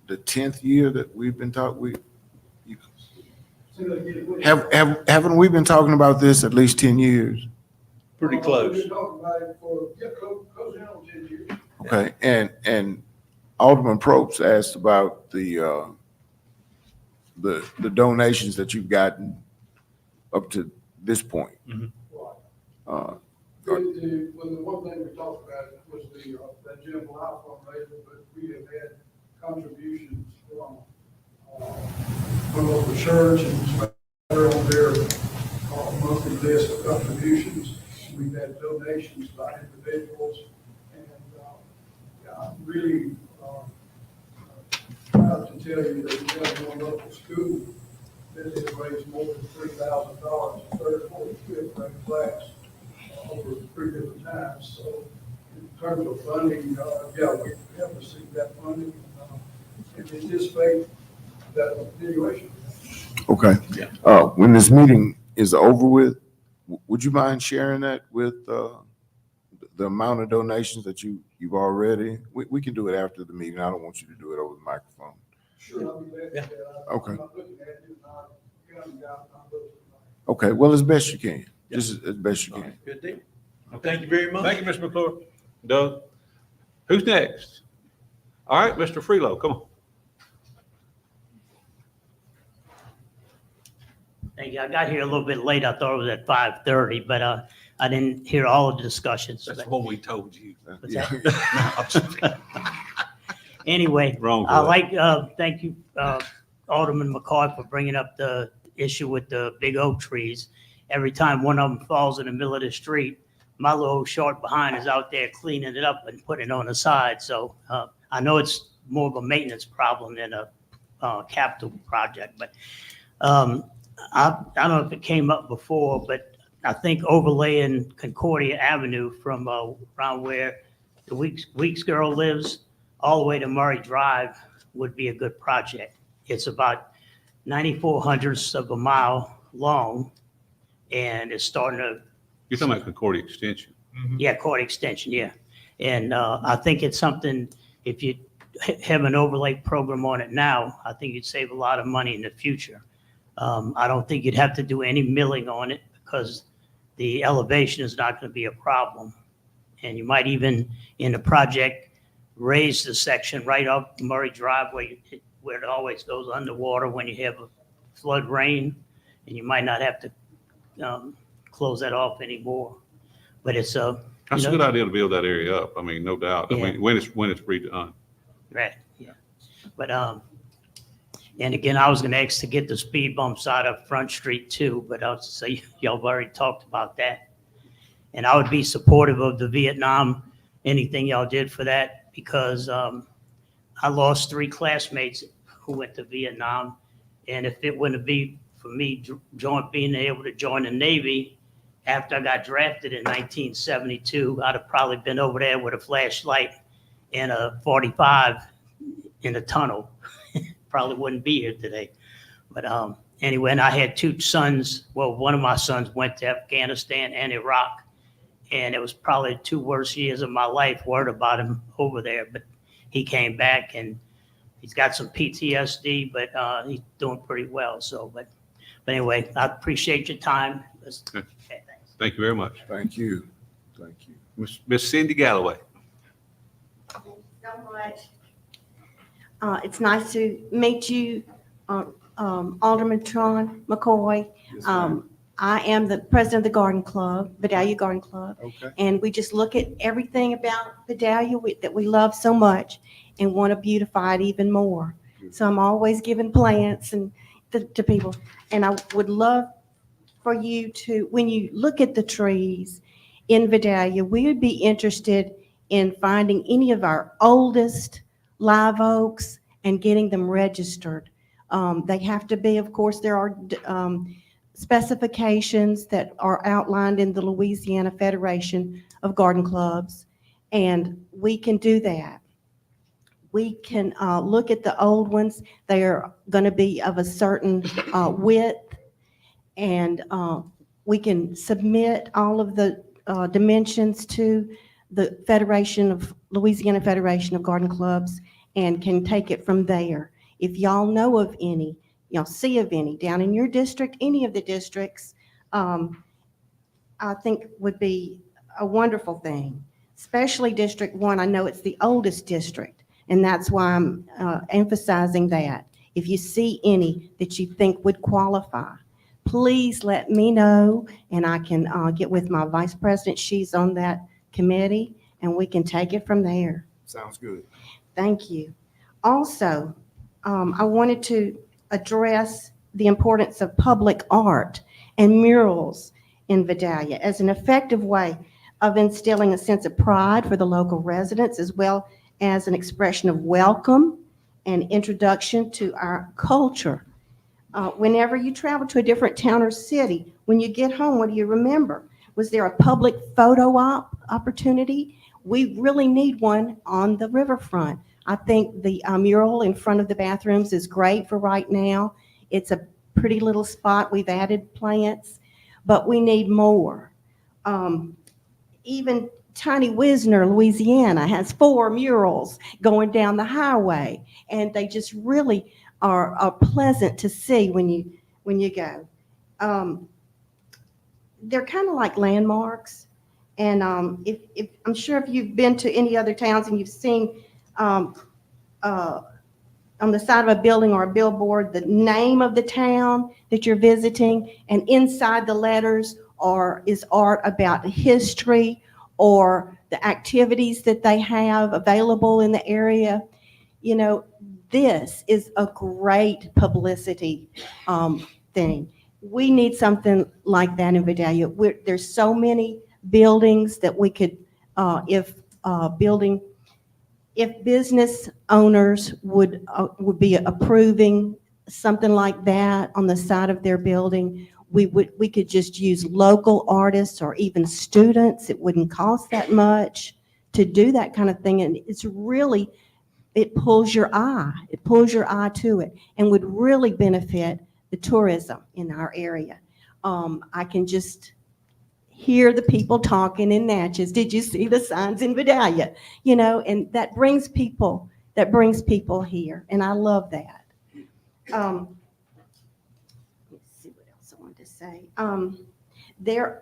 the 10th year that we've been talking. Haven't we been talking about this at least 10 years? Pretty close. We've been talking about it for, close in on 10 years. Okay, and Alderman Probst asked about the donations that you've gotten up to this point. Uh, Well, the one thing we talked about was that general life fundraiser, but we have had contributions from local church and they're on their monthly list of contributions. We've had donations by individuals, and I'm really proud to tell you that we have one local school that has raised more than $3,000 in third, fourth, fifth grade class over 3 different times. So in terms of funding, we have received that funding and anticipate that continuation. Okay. Yeah. When this meeting is over with, would you mind sharing that with the amount of donations that you've already? We can do it after the meeting. I don't want you to do it over the microphone. Sure, I'll be glad to do that. Okay. I'm not looking at it, I'm not looking. Okay, well, as best you can. Just as best you can. Good deal. Well, thank you very much. Thank you, Mr. McClure. Doug, who's next? All right, Mr. Freelo, come on. Thank you. I got here a little bit late. I thought it was at 5:30, but I didn't hear all of the discussions. That's what we told you. What's that? No, I'm just- Anyway, Wrong. thank you, Alderman McCoy, for bringing up the issue with the big oak trees. Every time one of them falls in the middle of the street, my little short behind is out there cleaning it up and putting it on the side. So I know it's more of a maintenance problem than a capital project, but I don't know if it came up before, but I think overlaying Concordia Avenue from around where the Weeks girl lives all the way to Murray Drive would be a good project. It's about 94/100ths of a mile long, and it's starting to. You're talking about Concordia Extension. Yeah, court extension, yeah. And I think it's something, if you have an overlay program on it now, I think you'd save a lot of money in the future. I don't think you'd have to do any milling on it because the elevation is not going to be a problem. And you might even, in the project, raise the section right up Murray Drive where it always goes underwater when you have a flood rain, and you might not have to close that off anymore. But it's That's a good idea to build that area up. I mean, no doubt. I Yeah. mean, when it's redone. right, yeah. But and again, I was going to ask to get the speed bumps out of Front Street too, but I'll say y'all have already talked about that. And I would be supportive of the Vietnam, anything y'all did for that, because I lost 3 classmates who went to Vietnam. And if it wouldn't be for me being able to join the Navy after I got drafted in 1972, I'd have probably been over there with a flashlight and a 45 in a tunnel. Probably wouldn't be here today. But anyway, and I had 2 sons. Well, one of my sons went to Afghanistan and Iraq, and it was probably the 2 worst years of my life. Word about him over there, but he came back and he's got some PTSD, but he's doing pretty well. So, but anyway, I appreciate your time. Okay, thanks. Thank you very much. Thank you. Thank you. Miss Cindy Galloway. Thank you so much. It's nice to meet you, Alderman Tron McCoy. Yes, ma'am. I am the president of the Garden Club, Vidalia Garden Club, Okay. and we just look at everything about Vidalia that we love so much and want to beautify it even more. So I'm always giving plants and to people, and I would love for you to, when you look at the trees in Vidalia, we would be interested in finding any of our oldest live oaks and getting them registered. They have to be, of course, there are specifications that are outlined in the Louisiana Federation of Garden Clubs, and we can do that. We can look at the old ones. They are going to be of a certain width, and we can submit all of the dimensions to the Louisiana Federation of Garden Clubs, and can take it from there. If y'all know of any, y'all see of any down in your district, any of the districts, I I think would be a wonderful thing, especially District 1. I know it's the oldest district, and that's why I'm emphasizing that. If you see any that you think would qualify, please let me know, and I can get with my vice president. She's on that committee, and we can take it from there. Sounds good. Thank you. Also, I wanted to address the importance of public art and murals in Vidalia as an effective way of instilling a sense of pride for the local residents, as well as an expression of welcome and introduction to our culture. Whenever you travel to a different town or city, when you get home, what do you remember? Was there a public photo opportunity? We really need one on the riverfront. I think the mural in front of the bathrooms is great for right now. It's a pretty little spot. We've added plants, but we need more. Even Tiny Wisner, Louisiana, has 4 murals going down the highway, and they just really are pleasant to see when you go. They're kind of like landmarks, and if I'm sure if you've been to any other towns and you've seen on the side of a building or a billboard the name of the town that you're visiting, and inside the letters is art about history or the activities that they have available in the area. You know, this is a great publicity thing. We need something like that in Vidalia. There's so many buildings that we could, if business owners would be approving something like that on the side of their building, we could just use local artists or even students. It wouldn't cost that much to do that kind of thing, and it's really, it pulls your eye. It pulls your eye to it, and would really benefit the tourism in our area. I can just hear the people talking in Natchez. Did you see the signs in Vidalia? You know, and that brings people here, and I love that. Let's see what else I wanted to say.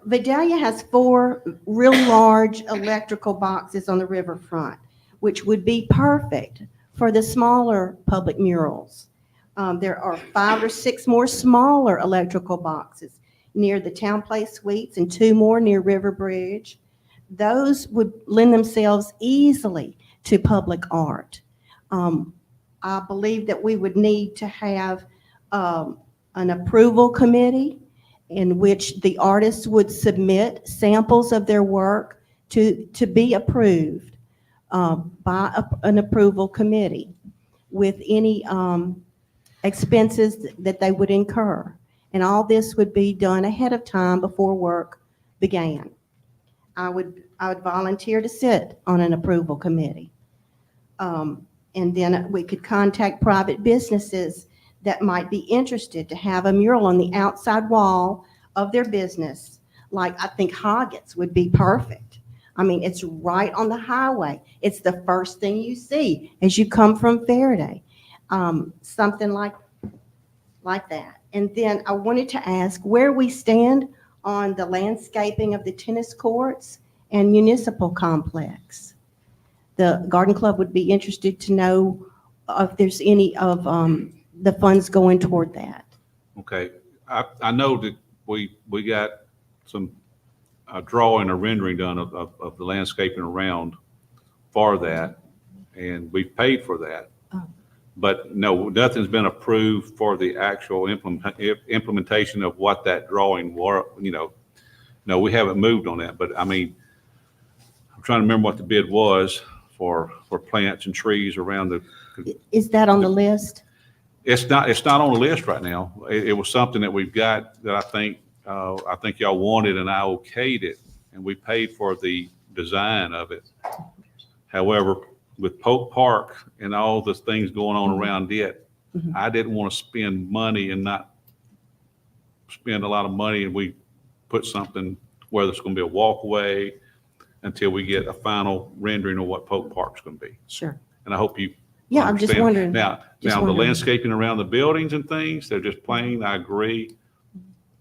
Vidalia has 4 real large electrical boxes on the riverfront, which would be perfect for the smaller public murals. There are 5 or 6 more smaller electrical boxes near the Town Place Suites and 2 more near River Bridge. Those would lend themselves easily to public art. I believe that we would need to have an approval committee in which the artists would submit samples of their work to be approved by an approval committee with any expenses that they would incur. And all this would be done ahead of time before work began. I would volunteer to sit on an approval committee. And then we could contact private businesses that might be interested to have a mural on the outside wall of their business. Like, I think Hoggett's would be perfect. I mean, it's right on the highway. It's the first thing you see as you come from Faraday. Something like that. And then I wanted to ask where we stand on the landscaping of the tennis courts and municipal complex. The Garden Club would be interested to know if there's any of the funds going toward that. Okay, I know that we got some drawing or rendering done of the landscaping around for that, and we've paid for that. Oh. But no, nothing's been approved for the actual implementation of what that drawing were, you know. No, we haven't moved on that, but I mean, I'm trying to remember what the bid was for plants and trees around the. Is that on the list? It's not on the list right now. It was something that we've got that I think y'all wanted, and I okayed it, and we paid for the design of it. However, with Polk Park and all the things going on around it, I didn't want to spend money and not spend a lot of money, and we put something where there's going to be a walkway until we get a final rendering of what Polk Park's going to be. Sure. And I hope you Yeah, I'm just understand. wondering. Now the landscaping around the buildings, they're just plain, I agree.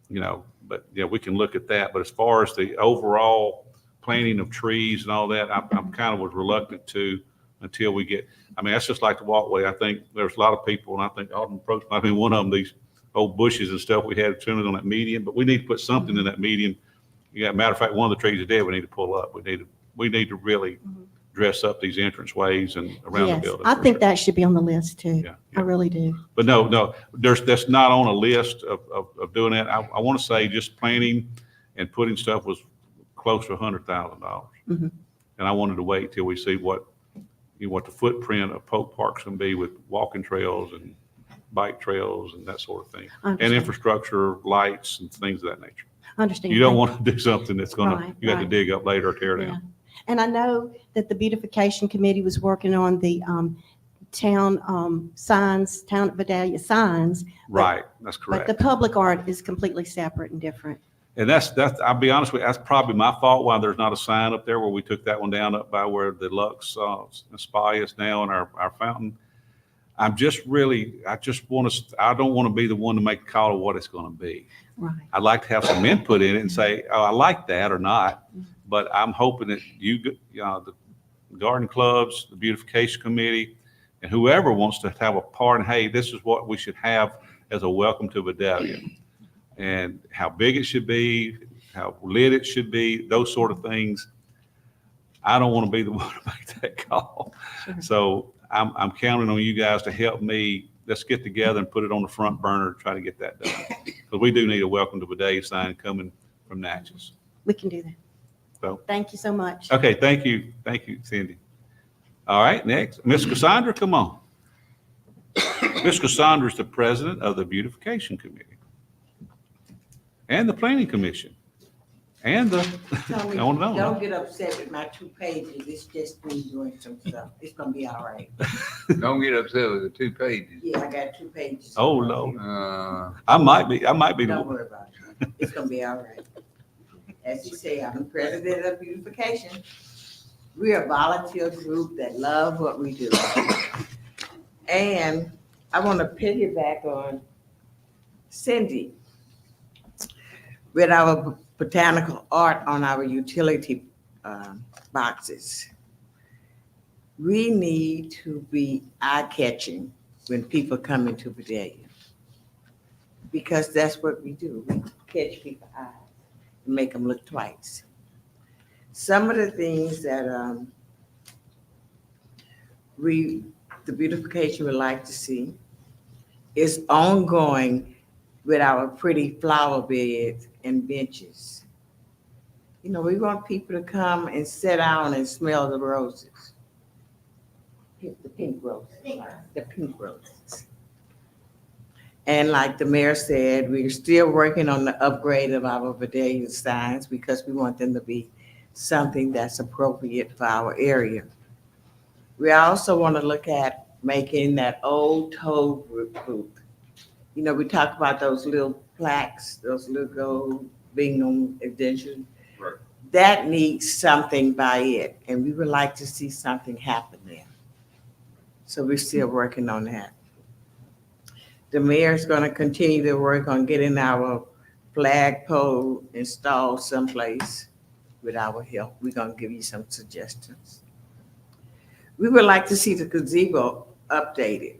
You know, but yeah, we can look at that. But as far as the overall planting of trees and all that, I'm kind of was reluctant to until we get, I mean, that's just like the walkway. I think there's a lot of people, and I think Alderman Probst might be one of them, these old bushes and stuff we had trimming on that median, but we need to put something in that median. Yeah, matter of fact, one of the trees is dead. We need to pull up. We need to really dress up these entrance ways and around the Yes, building. I for think sure. that should be on the list too. Yeah, I really do. But no, that's not on a list of doing that. I want to say just planning and putting stuff was close to $100,000. Mhm. And I wanted to wait till we see what the footprint of Polk Park's going to be with walking trails and bike trails and that sort of thing. I And understand. infrastructure, lights and things of that nature. I understand. You don't Thank want to do something that's going to, Right, you have to right. dig up later or tear Yeah. down. And I know that the beautification committee was working on the town signs, town Vidalia signs. Right, that's But correct. the public art is completely separate and different. And that's, I'll be honest with you, that's probably my fault why there's not a sign up there where we took that one down up by where the Lux Spa is now and our fountain. I just want to, I don't want to be the one to make a call of what it's going to be. Right. I'd like to have some input in it and say, oh, I like that or not. But I'm hoping that the garden clubs, the beautification committee, and whoever wants to have a part in, hey, this is what we should have as a welcome to Vidalia. And how big it should be, how lit it should be, those sort of things. I don't want to be the one to make that call. Sure. So I'm counting on you guys to help me. Let's get together and put it on the front burner to try to get that done. Because we do need a welcome to Vidalia sign coming from Natchez. We can do that. So, Thank you so much. okay, thank you, Cindy. All right, next, Ms. Cassandra, come on. Ms. Cassandra is the president of the beautification committee and the planning commission and the, Tony, on and on. don't get upset with my 2 pages. It's just me doing some stuff. It's gonna be all right. Don't get upset with the 2 pages. Yeah, I got 2 pages. Oh, Lord. Uh, I might be the Don't one. worry about it. It's gonna be all right. As you say, I'm the president of beautification. We're a volunteer group that love what we do. And I want to piggyback on Cindy with our botanical art on our utility boxes. We need to be eye-catching when people come into Vidalia, because that's what we do. We catch people's eyes and make them look twice. Some of the things that the beautification would like to see is ongoing with our pretty flower beds and benches. You know, we want people to come and sit down and smell the roses. The pink roses, the pink roses. And like the mayor said, we're still working on the upgrade of our Vidalia signs because we want them to be something that's appropriate for our area. We also want to look at making that old toll booth. You know, we talk about those little plaques, those little gold Bingham edition. Right. That needs something by it, and we would like to see something happen there. So we're still working on that. The mayor's going to continue to work on getting our flagpole installed someplace with our help. We're going to give you some suggestions. We would like to see the gazebo updated.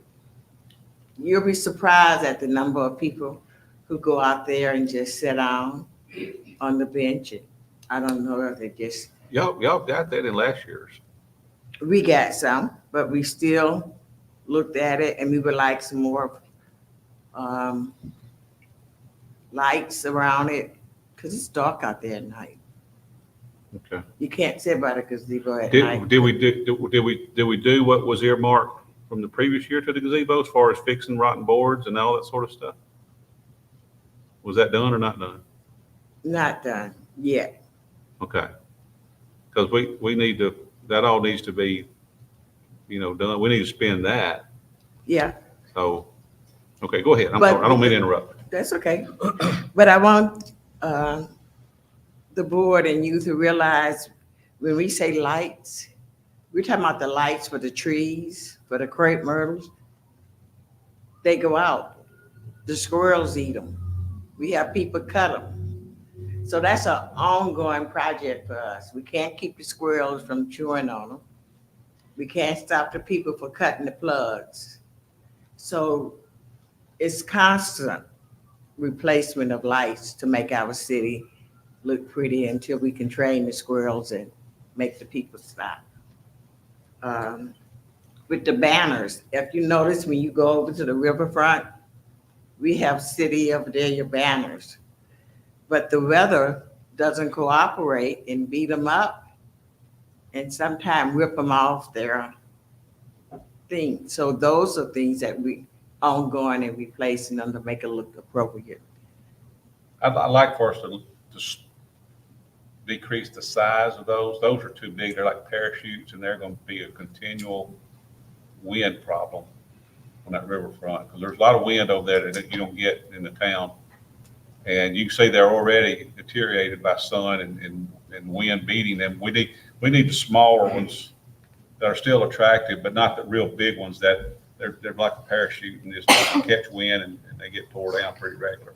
You'll be surprised at the number of people who go out there and just sit down on the bench. I don't know if they just. Y'all got that in last year's. We got some, but we still looked at it, and we would like some more lights around it, because it's dark out there at night. Okay. You can't sit by the gazebo at night. Did we do what was earmarked from the previous year to the gazebo as far as fixing rotten boards and all that sort of stuff? Was that done or not done? Not done yet. Okay. Because we need to, that all needs to be, done. We need to spend that. Yeah, So, okay, go ahead. I'm But- sorry. I don't mean to interrupt. that's okay. But I want the board and you to realize when we say lights, we're talking about the lights for the trees, for the crepe myrtles. They go out. The squirrels eat them. We have people cut them. So that's an ongoing project for us. We can't keep the squirrels from chewing on them. We can't stop the people from cutting the plugs. So it's constant replacement of lights to make our city look pretty until we can train the squirrels and make the people stop. With the banners, if you notice when you go over to the riverfront, we have City of Vidalia banners. But the weather doesn't cooperate and beat them up and sometimes rip them off their thing. So those are things that we ongoing and replacing them to make it look appropriate. I'd like for us to decrease the size of those. Those are too big. They're like parachutes, and they're going to be a continual wind problem on that riverfront, because there's a lot of wind over there that you don't get in the town. And you can see they're already deteriorated by sun and wind beating them. We need the smaller ones that are still attractive, but not the real big ones that they're like a parachute and just catch wind and they get tore down pretty regular.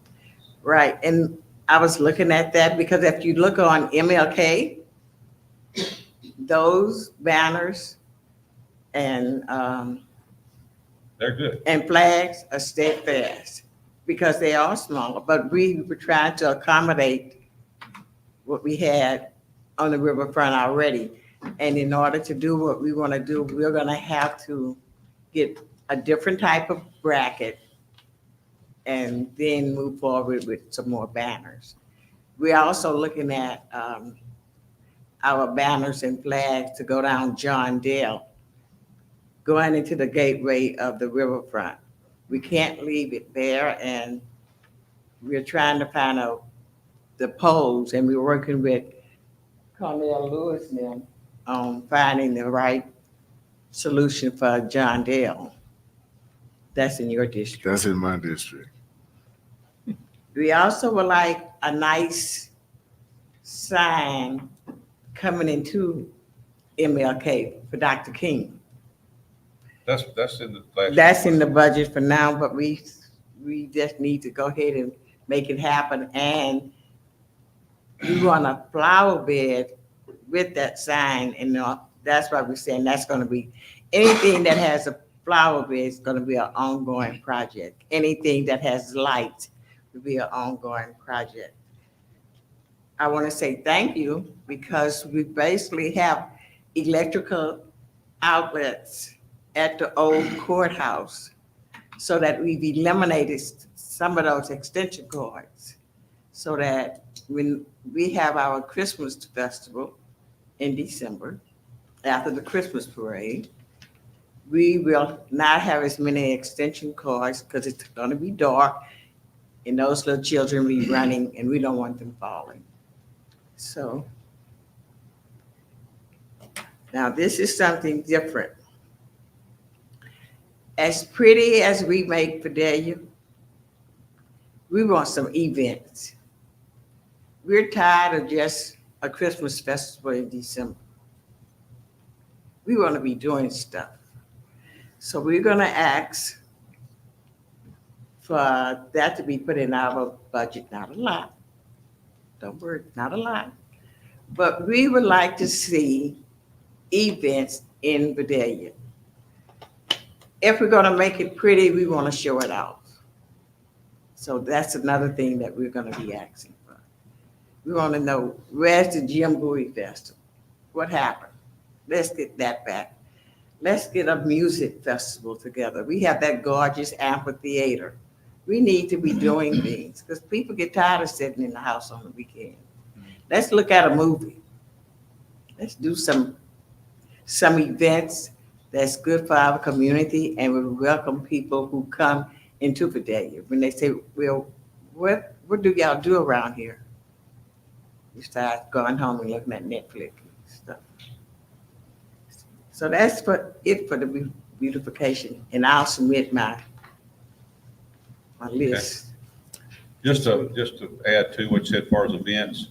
Right, and I was looking at that because if you look on MLK, those banners and they're good. And flags are steadfast because they are smaller, but we were trying to accommodate what we had on the riverfront already. And in order to do what we want to do, we're going to have to get a different type of bracket and then move forward with some more banners. We're also looking at our banners and flags to go down John Dale, going into the gateway of the riverfront. We can't leave it there, and we're trying to find out the poles, and we're working with Cornell Lewis now on finding the right solution for John Dale. That's in your district. That's in my district. We also would like a nice sign coming into MLK for Dr. King. That's in the last. That's in the budget for now, but we just need to go ahead and make it happen. And we want a flower bed with that sign, and that's why we're saying that's going to be anything that has a flower bed is going to be an ongoing project. Anything that has light will be an ongoing project. I want to say thank you because we basically have electrical outlets at the old courthouse so that we've eliminated some of those extension cords so that when we have our Christmas festival in December, after the Christmas parade, we will not have as many extension cords because it's going to be dark and those little children will be running and we don't want them falling. So now this is something different. As pretty as we make Vidalia, we want some events. We're tired of just a Christmas festival in December. We want to be doing stuff. So we're going to ask for that to be put in our budget, not a lot. Don't worry, not a lot. But we would like to see events in Vidalia. If we're going to make it pretty, we want to show it off. So that's another thing that we're going to be asking for. We want to know, where's the Jim Bowie Festival? What happened? Let's get that back. Let's get a music festival together. We have that gorgeous amphitheater. We need to be doing things because people get tired of sitting in the house on the weekend. Let's look at a movie. Let's do some events that's good for our community and we welcome people who come into Vidalia. When they say, well, what do y'all do around here? We start going home and looking at Netflix and stuff. So that's it for the beautification, and I'll submit my list. Just to add to what you said as far as events,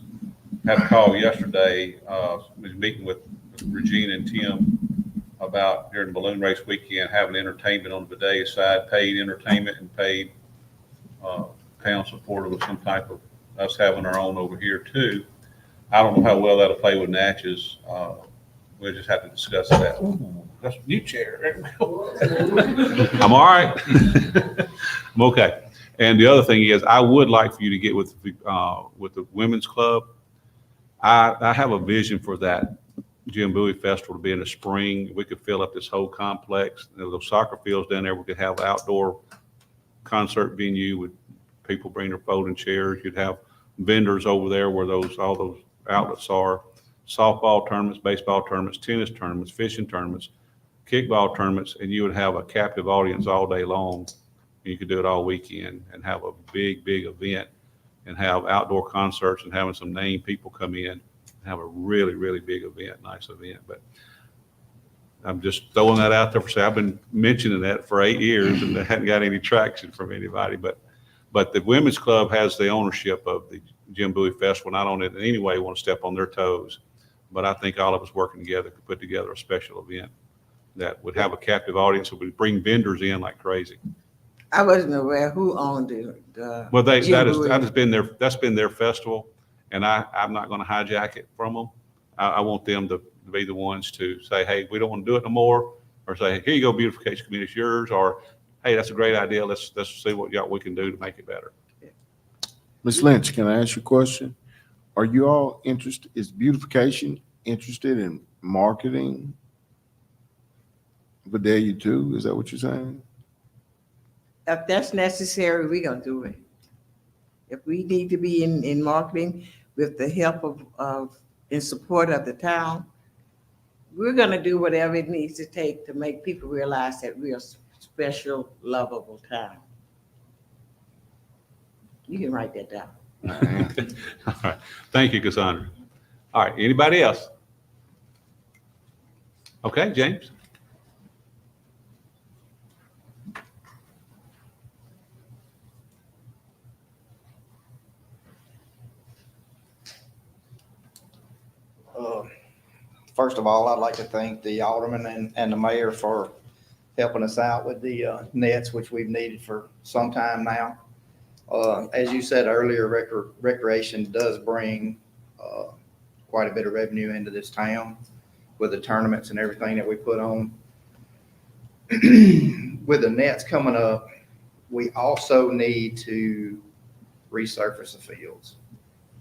had a call yesterday, was meeting with Regina and Tim about during balloon race weekend, having entertainment on the Vidalia side, paid entertainment and paid town support with some type of us having our own over here too. I don't know how well that'll play with Natchez. We'll just have to discuss that. Ooh, that's a new chair. There we go. I'm all right. I'm okay. And the other thing is, I would like for you to get with the women's club. I have a vision for that Jim Bowie Festival to be in the spring. We could fill up this whole complex. There were those soccer fields down there. We could have outdoor concert venue with people bring their folding chairs. You'd have vendors over there where all those outlets are. Softball tournaments, baseball tournaments, tennis tournaments, fishing tournaments, kickball tournaments, and you would have a captive audience all day long. You could do it all weekend and have a big, big event and have outdoor concerts and having some named people come in and have a really, really big event, nice event. But I'm just throwing that out there for say, I've been mentioning that for 8 years and I hadn't got any traction from anybody. But the women's club has the ownership of the Jim Bowie Festival, and I don't in any way want to step on their toes. But I think all of us working together could put together a special event that would have a captive audience that would bring vendors in like crazy. I wasn't aware who owned the. Well, Jim Bowie. that's been their festival, and I'm not going to hijack it from them. I want them to be the ones to say, hey, we don't want to do it no more, or say, here you go, beautification committee, it's yours, or hey, that's a great idea. Let's see what we can do to make it better. Ms. Lynch, can I ask you a question? Are you all interested, is beautification interested in marketing Vidalia too? Is that what you're saying? If that's necessary, we're gonna do it. If we need to be in marketing with the help of in support of the town, we're gonna do whatever it needs to take to make people realize that we're a special, lovable town. You can write that down. All right. Thank you, Cassandra. All right. Anybody else? Okay, James. First of all, I'd like to thank the alderman and the mayor for helping us out with the nets, which we've needed for some time now. As you said earlier, recreation does bring quite a bit of revenue into this town with the tournaments and everything that we put on. With the nets coming up, we also need to resurface the fields.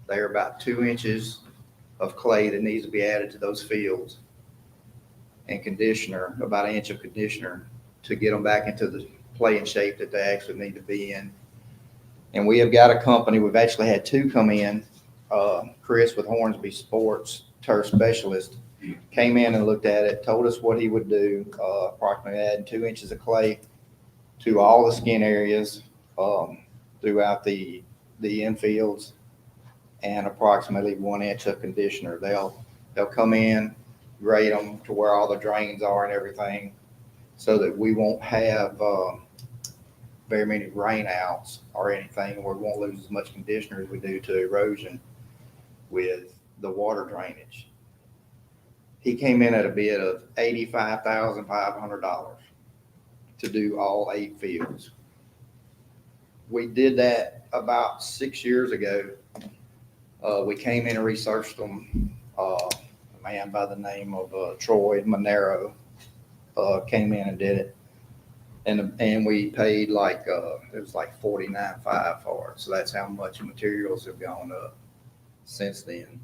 They're about 2 inches of clay that needs to be added to those fields, and conditioner, about 1 inch of conditioner, to get them back into the playing shape that they actually need to be in. And we have got a company, we've actually had 2 come in. Chris with Hornsby Sports, turf specialist, came in and looked at it, told us what he would do, approximately adding 2 inches of clay to all the skin areas throughout the infields, and approximately 1 inch of conditioner. They'll come in, grade them to where all the drains are and everything, so that we won't have very many rainouts or anything, where we won't lose as much conditioner as we do to erosion with the water drainage. He came in at a bid of $85,500 to do all 8 fields. We did that about 6 years ago. We came in and researched them. A man by the name of Troy Monero came in and did it. And we paid it was like $49,500 for it. So that's how much materials have gone up since then.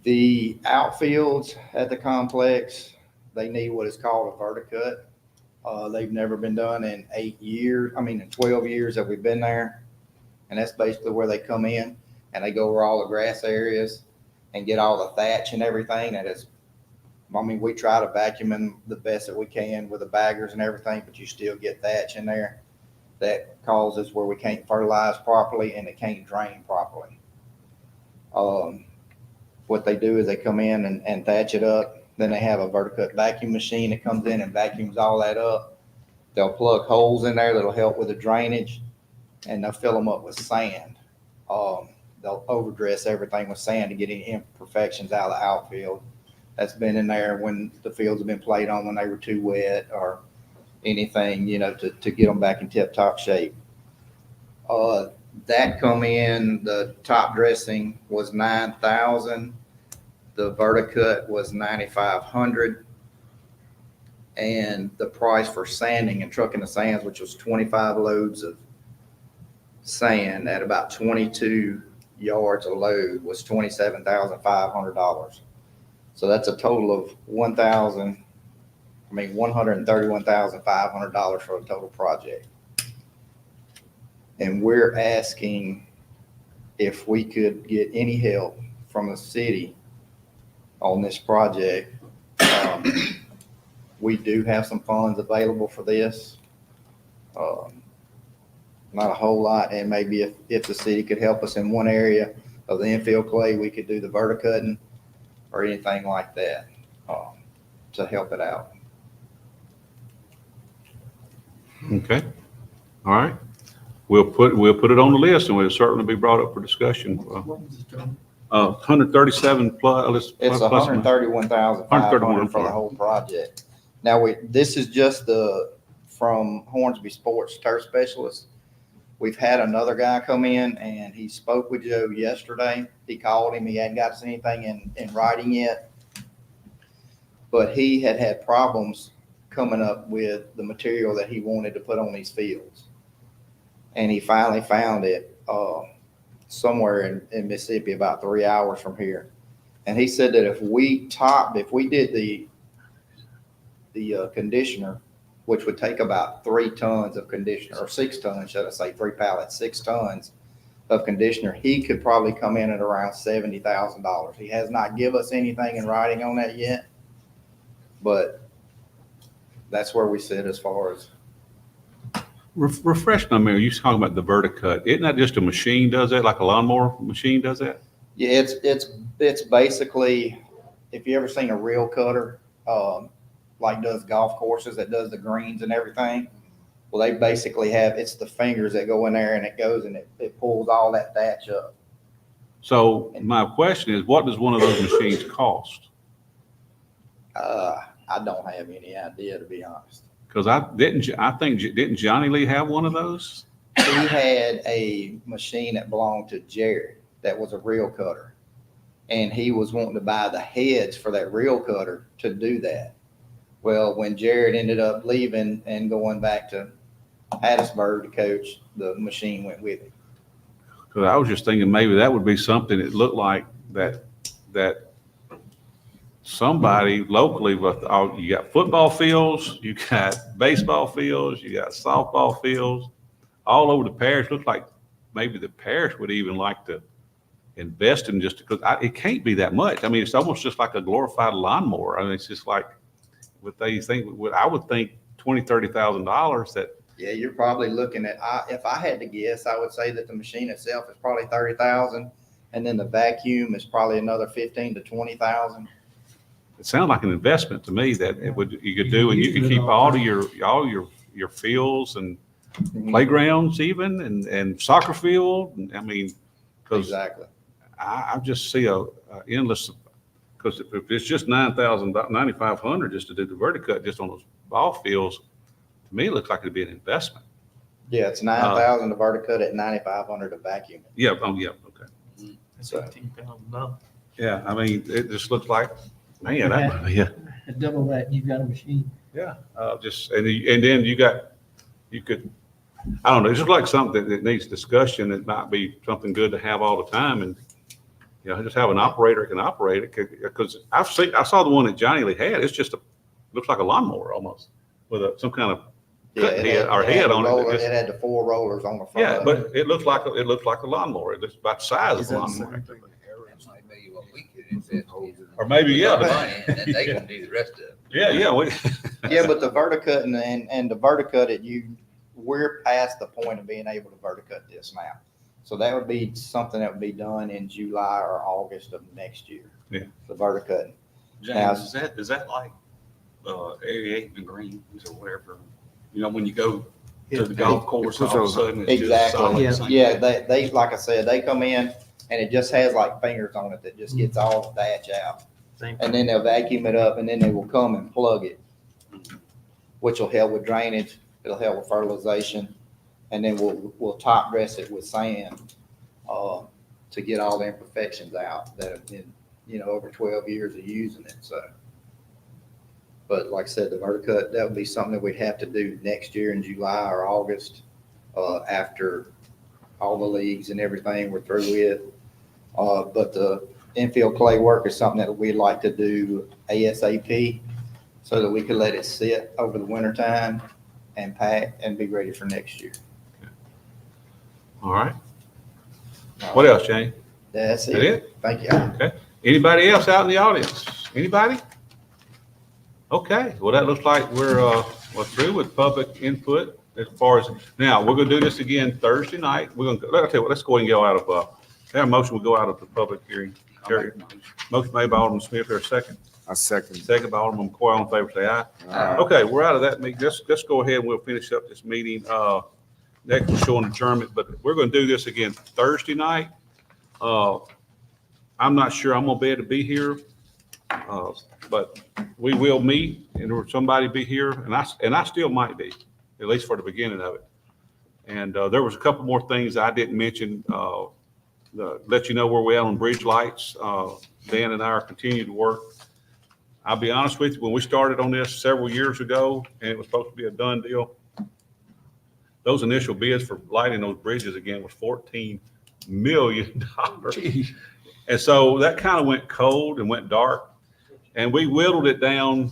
The outfields at the complex, they need what is called a verticut. They've never been done in 12 years that we've been there. And that's basically where they come in and they go over all the grass areas and get all the thatch and everything. We try to vacuum them the best that we can with the baggers and everything, but you still get thatch in there that causes where we can't fertilize properly and it can't drain properly. What they do is they come in and thatch it up. Then they have a verticut vacuum machine that comes in and vacuums all that up. They'll plug holes in there that'll help with the drainage, and they'll fill them up with sand. They'll overdress everything with sand to get any imperfections out of the outfield that's been in there when the fields have been played on when they were too wet or anything, to get them back in tip-top shape. That come in, the top dressing was 9,000. The verticut was 9,500. And the price for sanding and trucking the sands, which was 25 loads of sand at about 22 yards a load, was $27,500. So that's a total of $131,500 for a total project. And we're asking if we could get any help from the city on this project. We do have some funds available for this. Not a whole lot, and maybe if the city could help us in one area of the infill clay, we could do the verticutting or anything like that to help it out. Okay, all right. We'll put it on the list, and we'll certainly be brought up for discussion. 137 plus. It's plus 131,500 for the whole project. Now, this is just from Hornsby Sports Turf Specialist. We've had another guy come in and he spoke with Joe yesterday. He called him. He hadn't got us anything in writing yet. But he had problems coming up with the material that he wanted to put on these fields. And he finally found it somewhere in Mississippi, about 3 hours from here. And he said that if we did the conditioner, which would take about 3 tons of conditioner, or 6 tons, should I say, 3 pallets, 6 tons of conditioner, he could probably come in at around $70,000. He has not given us anything in writing on that yet, but that's where we sit as far as. Refresh my memory. You talking about the verticut? Isn't that just a machine does that, like a lawnmower machine does that? Yeah, it's basically, if you ever seen a reel cutter, like does golf courses, that does the greens and everything. Well, they basically it's the fingers that go in there and it goes and it pulls all that thatch up. So my question is, what does one of those machines cost? I don't have any idea, to be honest. Because didn't Johnny Lee have one of those? He had a machine that belonged to Jared that was a reel cutter. And he was wanting to buy the heads for that reel cutter to do that. Well, when Jared ended up leaving and going back to Hattiesburg to coach, the machine went with him. Because I was just thinking maybe that would be something that looked like that somebody locally with you got football fields, you got baseball fields, you got softball fields, all over the parish. Looks like maybe the parish would even like to invest in just because it can't be that much. I mean, it's almost just like a glorified lawnmower. I mean, it's just like I would think $20,000-$30,000 that. Yeah, you're probably looking at, if I had to guess, I would say that the machine itself is probably $30,000, and then the vacuum is probably another $15,000 to $20,000. It sounds like an investment to me that you could do, and you could keep all your fields and playgrounds even, and soccer field. I mean, Exactly. I just see a endless. Because if it's just $9,500 just to do the verticut just on those ball fields, to me it looks like it'd be an investment. Yeah, it's $9,000 to verticut at $9,500 to vacuum. Yeah. Oh, yeah. Okay. That's $18,000. Yeah. I mean, it just looks like, man, that would be Double that, you've got a machine. yeah. And then you could, I don't know. It's just like something that needs discussion. It might be something good to have all the time, and just have an operator that can operate it. Because I saw the one that Johnny Lee had. It's just looks like a lawnmower almost with some kind of head on it. It had the 4 rollers on the front. Yeah, but it looks like a lawnmower. It's about the size of a lawnmower. Or maybe, yeah. And then they can do the rest of it. Yeah. Yeah, but the verticut and the verticut we're past the point of being able to verticut this now. So that would be something that would be done in July or August of next year. Yeah. The verticutting. James, is that like aerating the greens or whatever? When you go to the golf course, all of a sudden it's just solid. Exactly. Yeah, they like I said, they come in and it just has like fingers on it that just gets all the thatch out. And then they'll vacuum it up and then they will come and plug it, which will help with drainage. It'll help with fertilization. and then we'll top dress it with sand, to get all the imperfections out that have been, over 12 years of using it, so. But like I said, the verticut, that would be something that we'd have to do next year in July or August, after all the leagues and everything we're through with. But the infield clay work is something that we'd like to do ASAP so that we could let it sit over the winter time and pack and be ready for next year. All right. What else, Jane? That's That it. it? Thank you. Okay. Anybody else out in the audience? Anybody? Okay, well, that looks like we're through with public input as far as, now, we're gonna do this again Thursday night. Let's tell you what, let's go ahead and go out of, our motion will go out of the public hearing. Terry, motion made by Alderman Smith, there a second? I second. Second by Alderman McCoy, all in favor, say aye. Aye. Okay, we're out of that meeting. Let's go ahead and we'll finish up this meeting. Next, we're showing adjournment, but we're gonna do this again Thursday night. I'm not sure I'm gonna be able to be here, but we will meet, and there somebody be here, and I still might be, at least for the beginning of it. And there was a couple more things I didn't mention. Let you know where we're at on bridge lights. Dan and I are continuing to work. I'll be honest with you, when we started on this several years ago, and it was supposed to be a done deal, those initial bids for lighting those bridges again was $14 million. And so that kind of went cold and went dark. And we whittled it down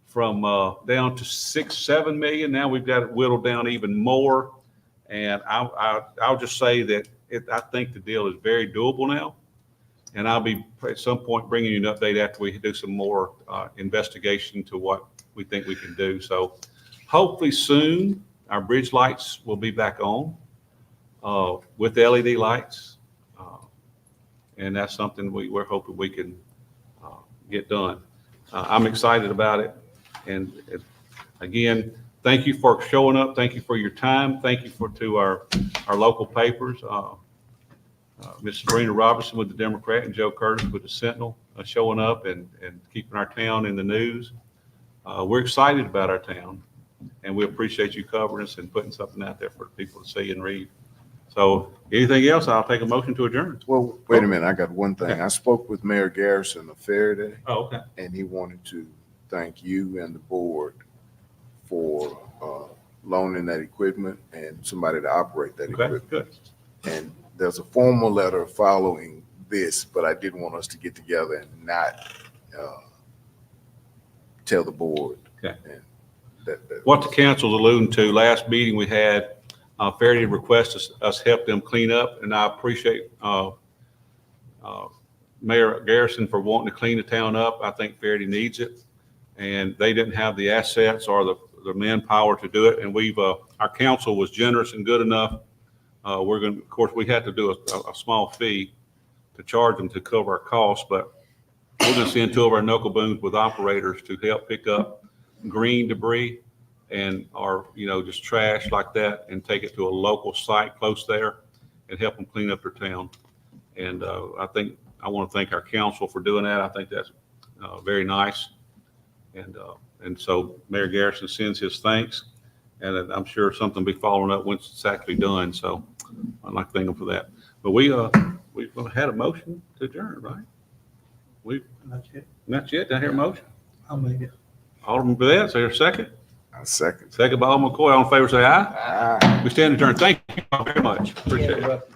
from down to 6-7 million. Now we've got it whittled down even more. And I'll just say that I think the deal is very doable now. And I'll be at some point bringing you an update after we do some more investigation to what we think we can do. So hopefully soon our bridge lights will be back on with the LED lights. And that's something we're hoping we can get done. I'm excited about it. And again, thank you for showing up. Thank you for your time. Thank you to our local papers. Ms. Sabrina Robertson with the Democrat and Joe Curtis with the Sentinel showing up and keeping our town in the news. We're excited about our town, and we appreciate you covering us and putting something out there for people to see and read. So anything else, I'll take a motion to adjourn. Well, wait a minute, I got one thing. I spoke with Mayor Garrison of Faraday, Oh, okay. and he wanted to thank you and the board for loaning that equipment and somebody to operate that Okay, equipment. good. And there's a formal letter following this, but I didn't want us to get together and not tell the board. Okay. And that What the council's alluding to, last meeting we had, Faraday requested us help them clean up, and I appreciate Mayor Garrison for wanting to clean the town up. I think Faraday needs it, and they didn't have the assets or the manpower to do it. And our council was generous and good enough. Of course, we had to do a small fee to charge them to cover our costs, but we're going to send 2 of our knuckle booms with operators to help pick up green debris and just trash like that and take it to a local site close there and help them clean up their town. And I want to thank our council for doing that. I think that's very nice. And so Mayor Garrison sends his thanks, and I'm sure something will be following up once it's actually done. So I'd like to thank them for that. But we've had a motion to adjourn, right? Not yet. Not yet. Did I hear a motion? I'll make it. Alderman Burnett, is there a second? I second. Second by Alderman McCoy. All in favor, say aye. Aye. We stand adjourned. Thank you all very much. Appreciate it.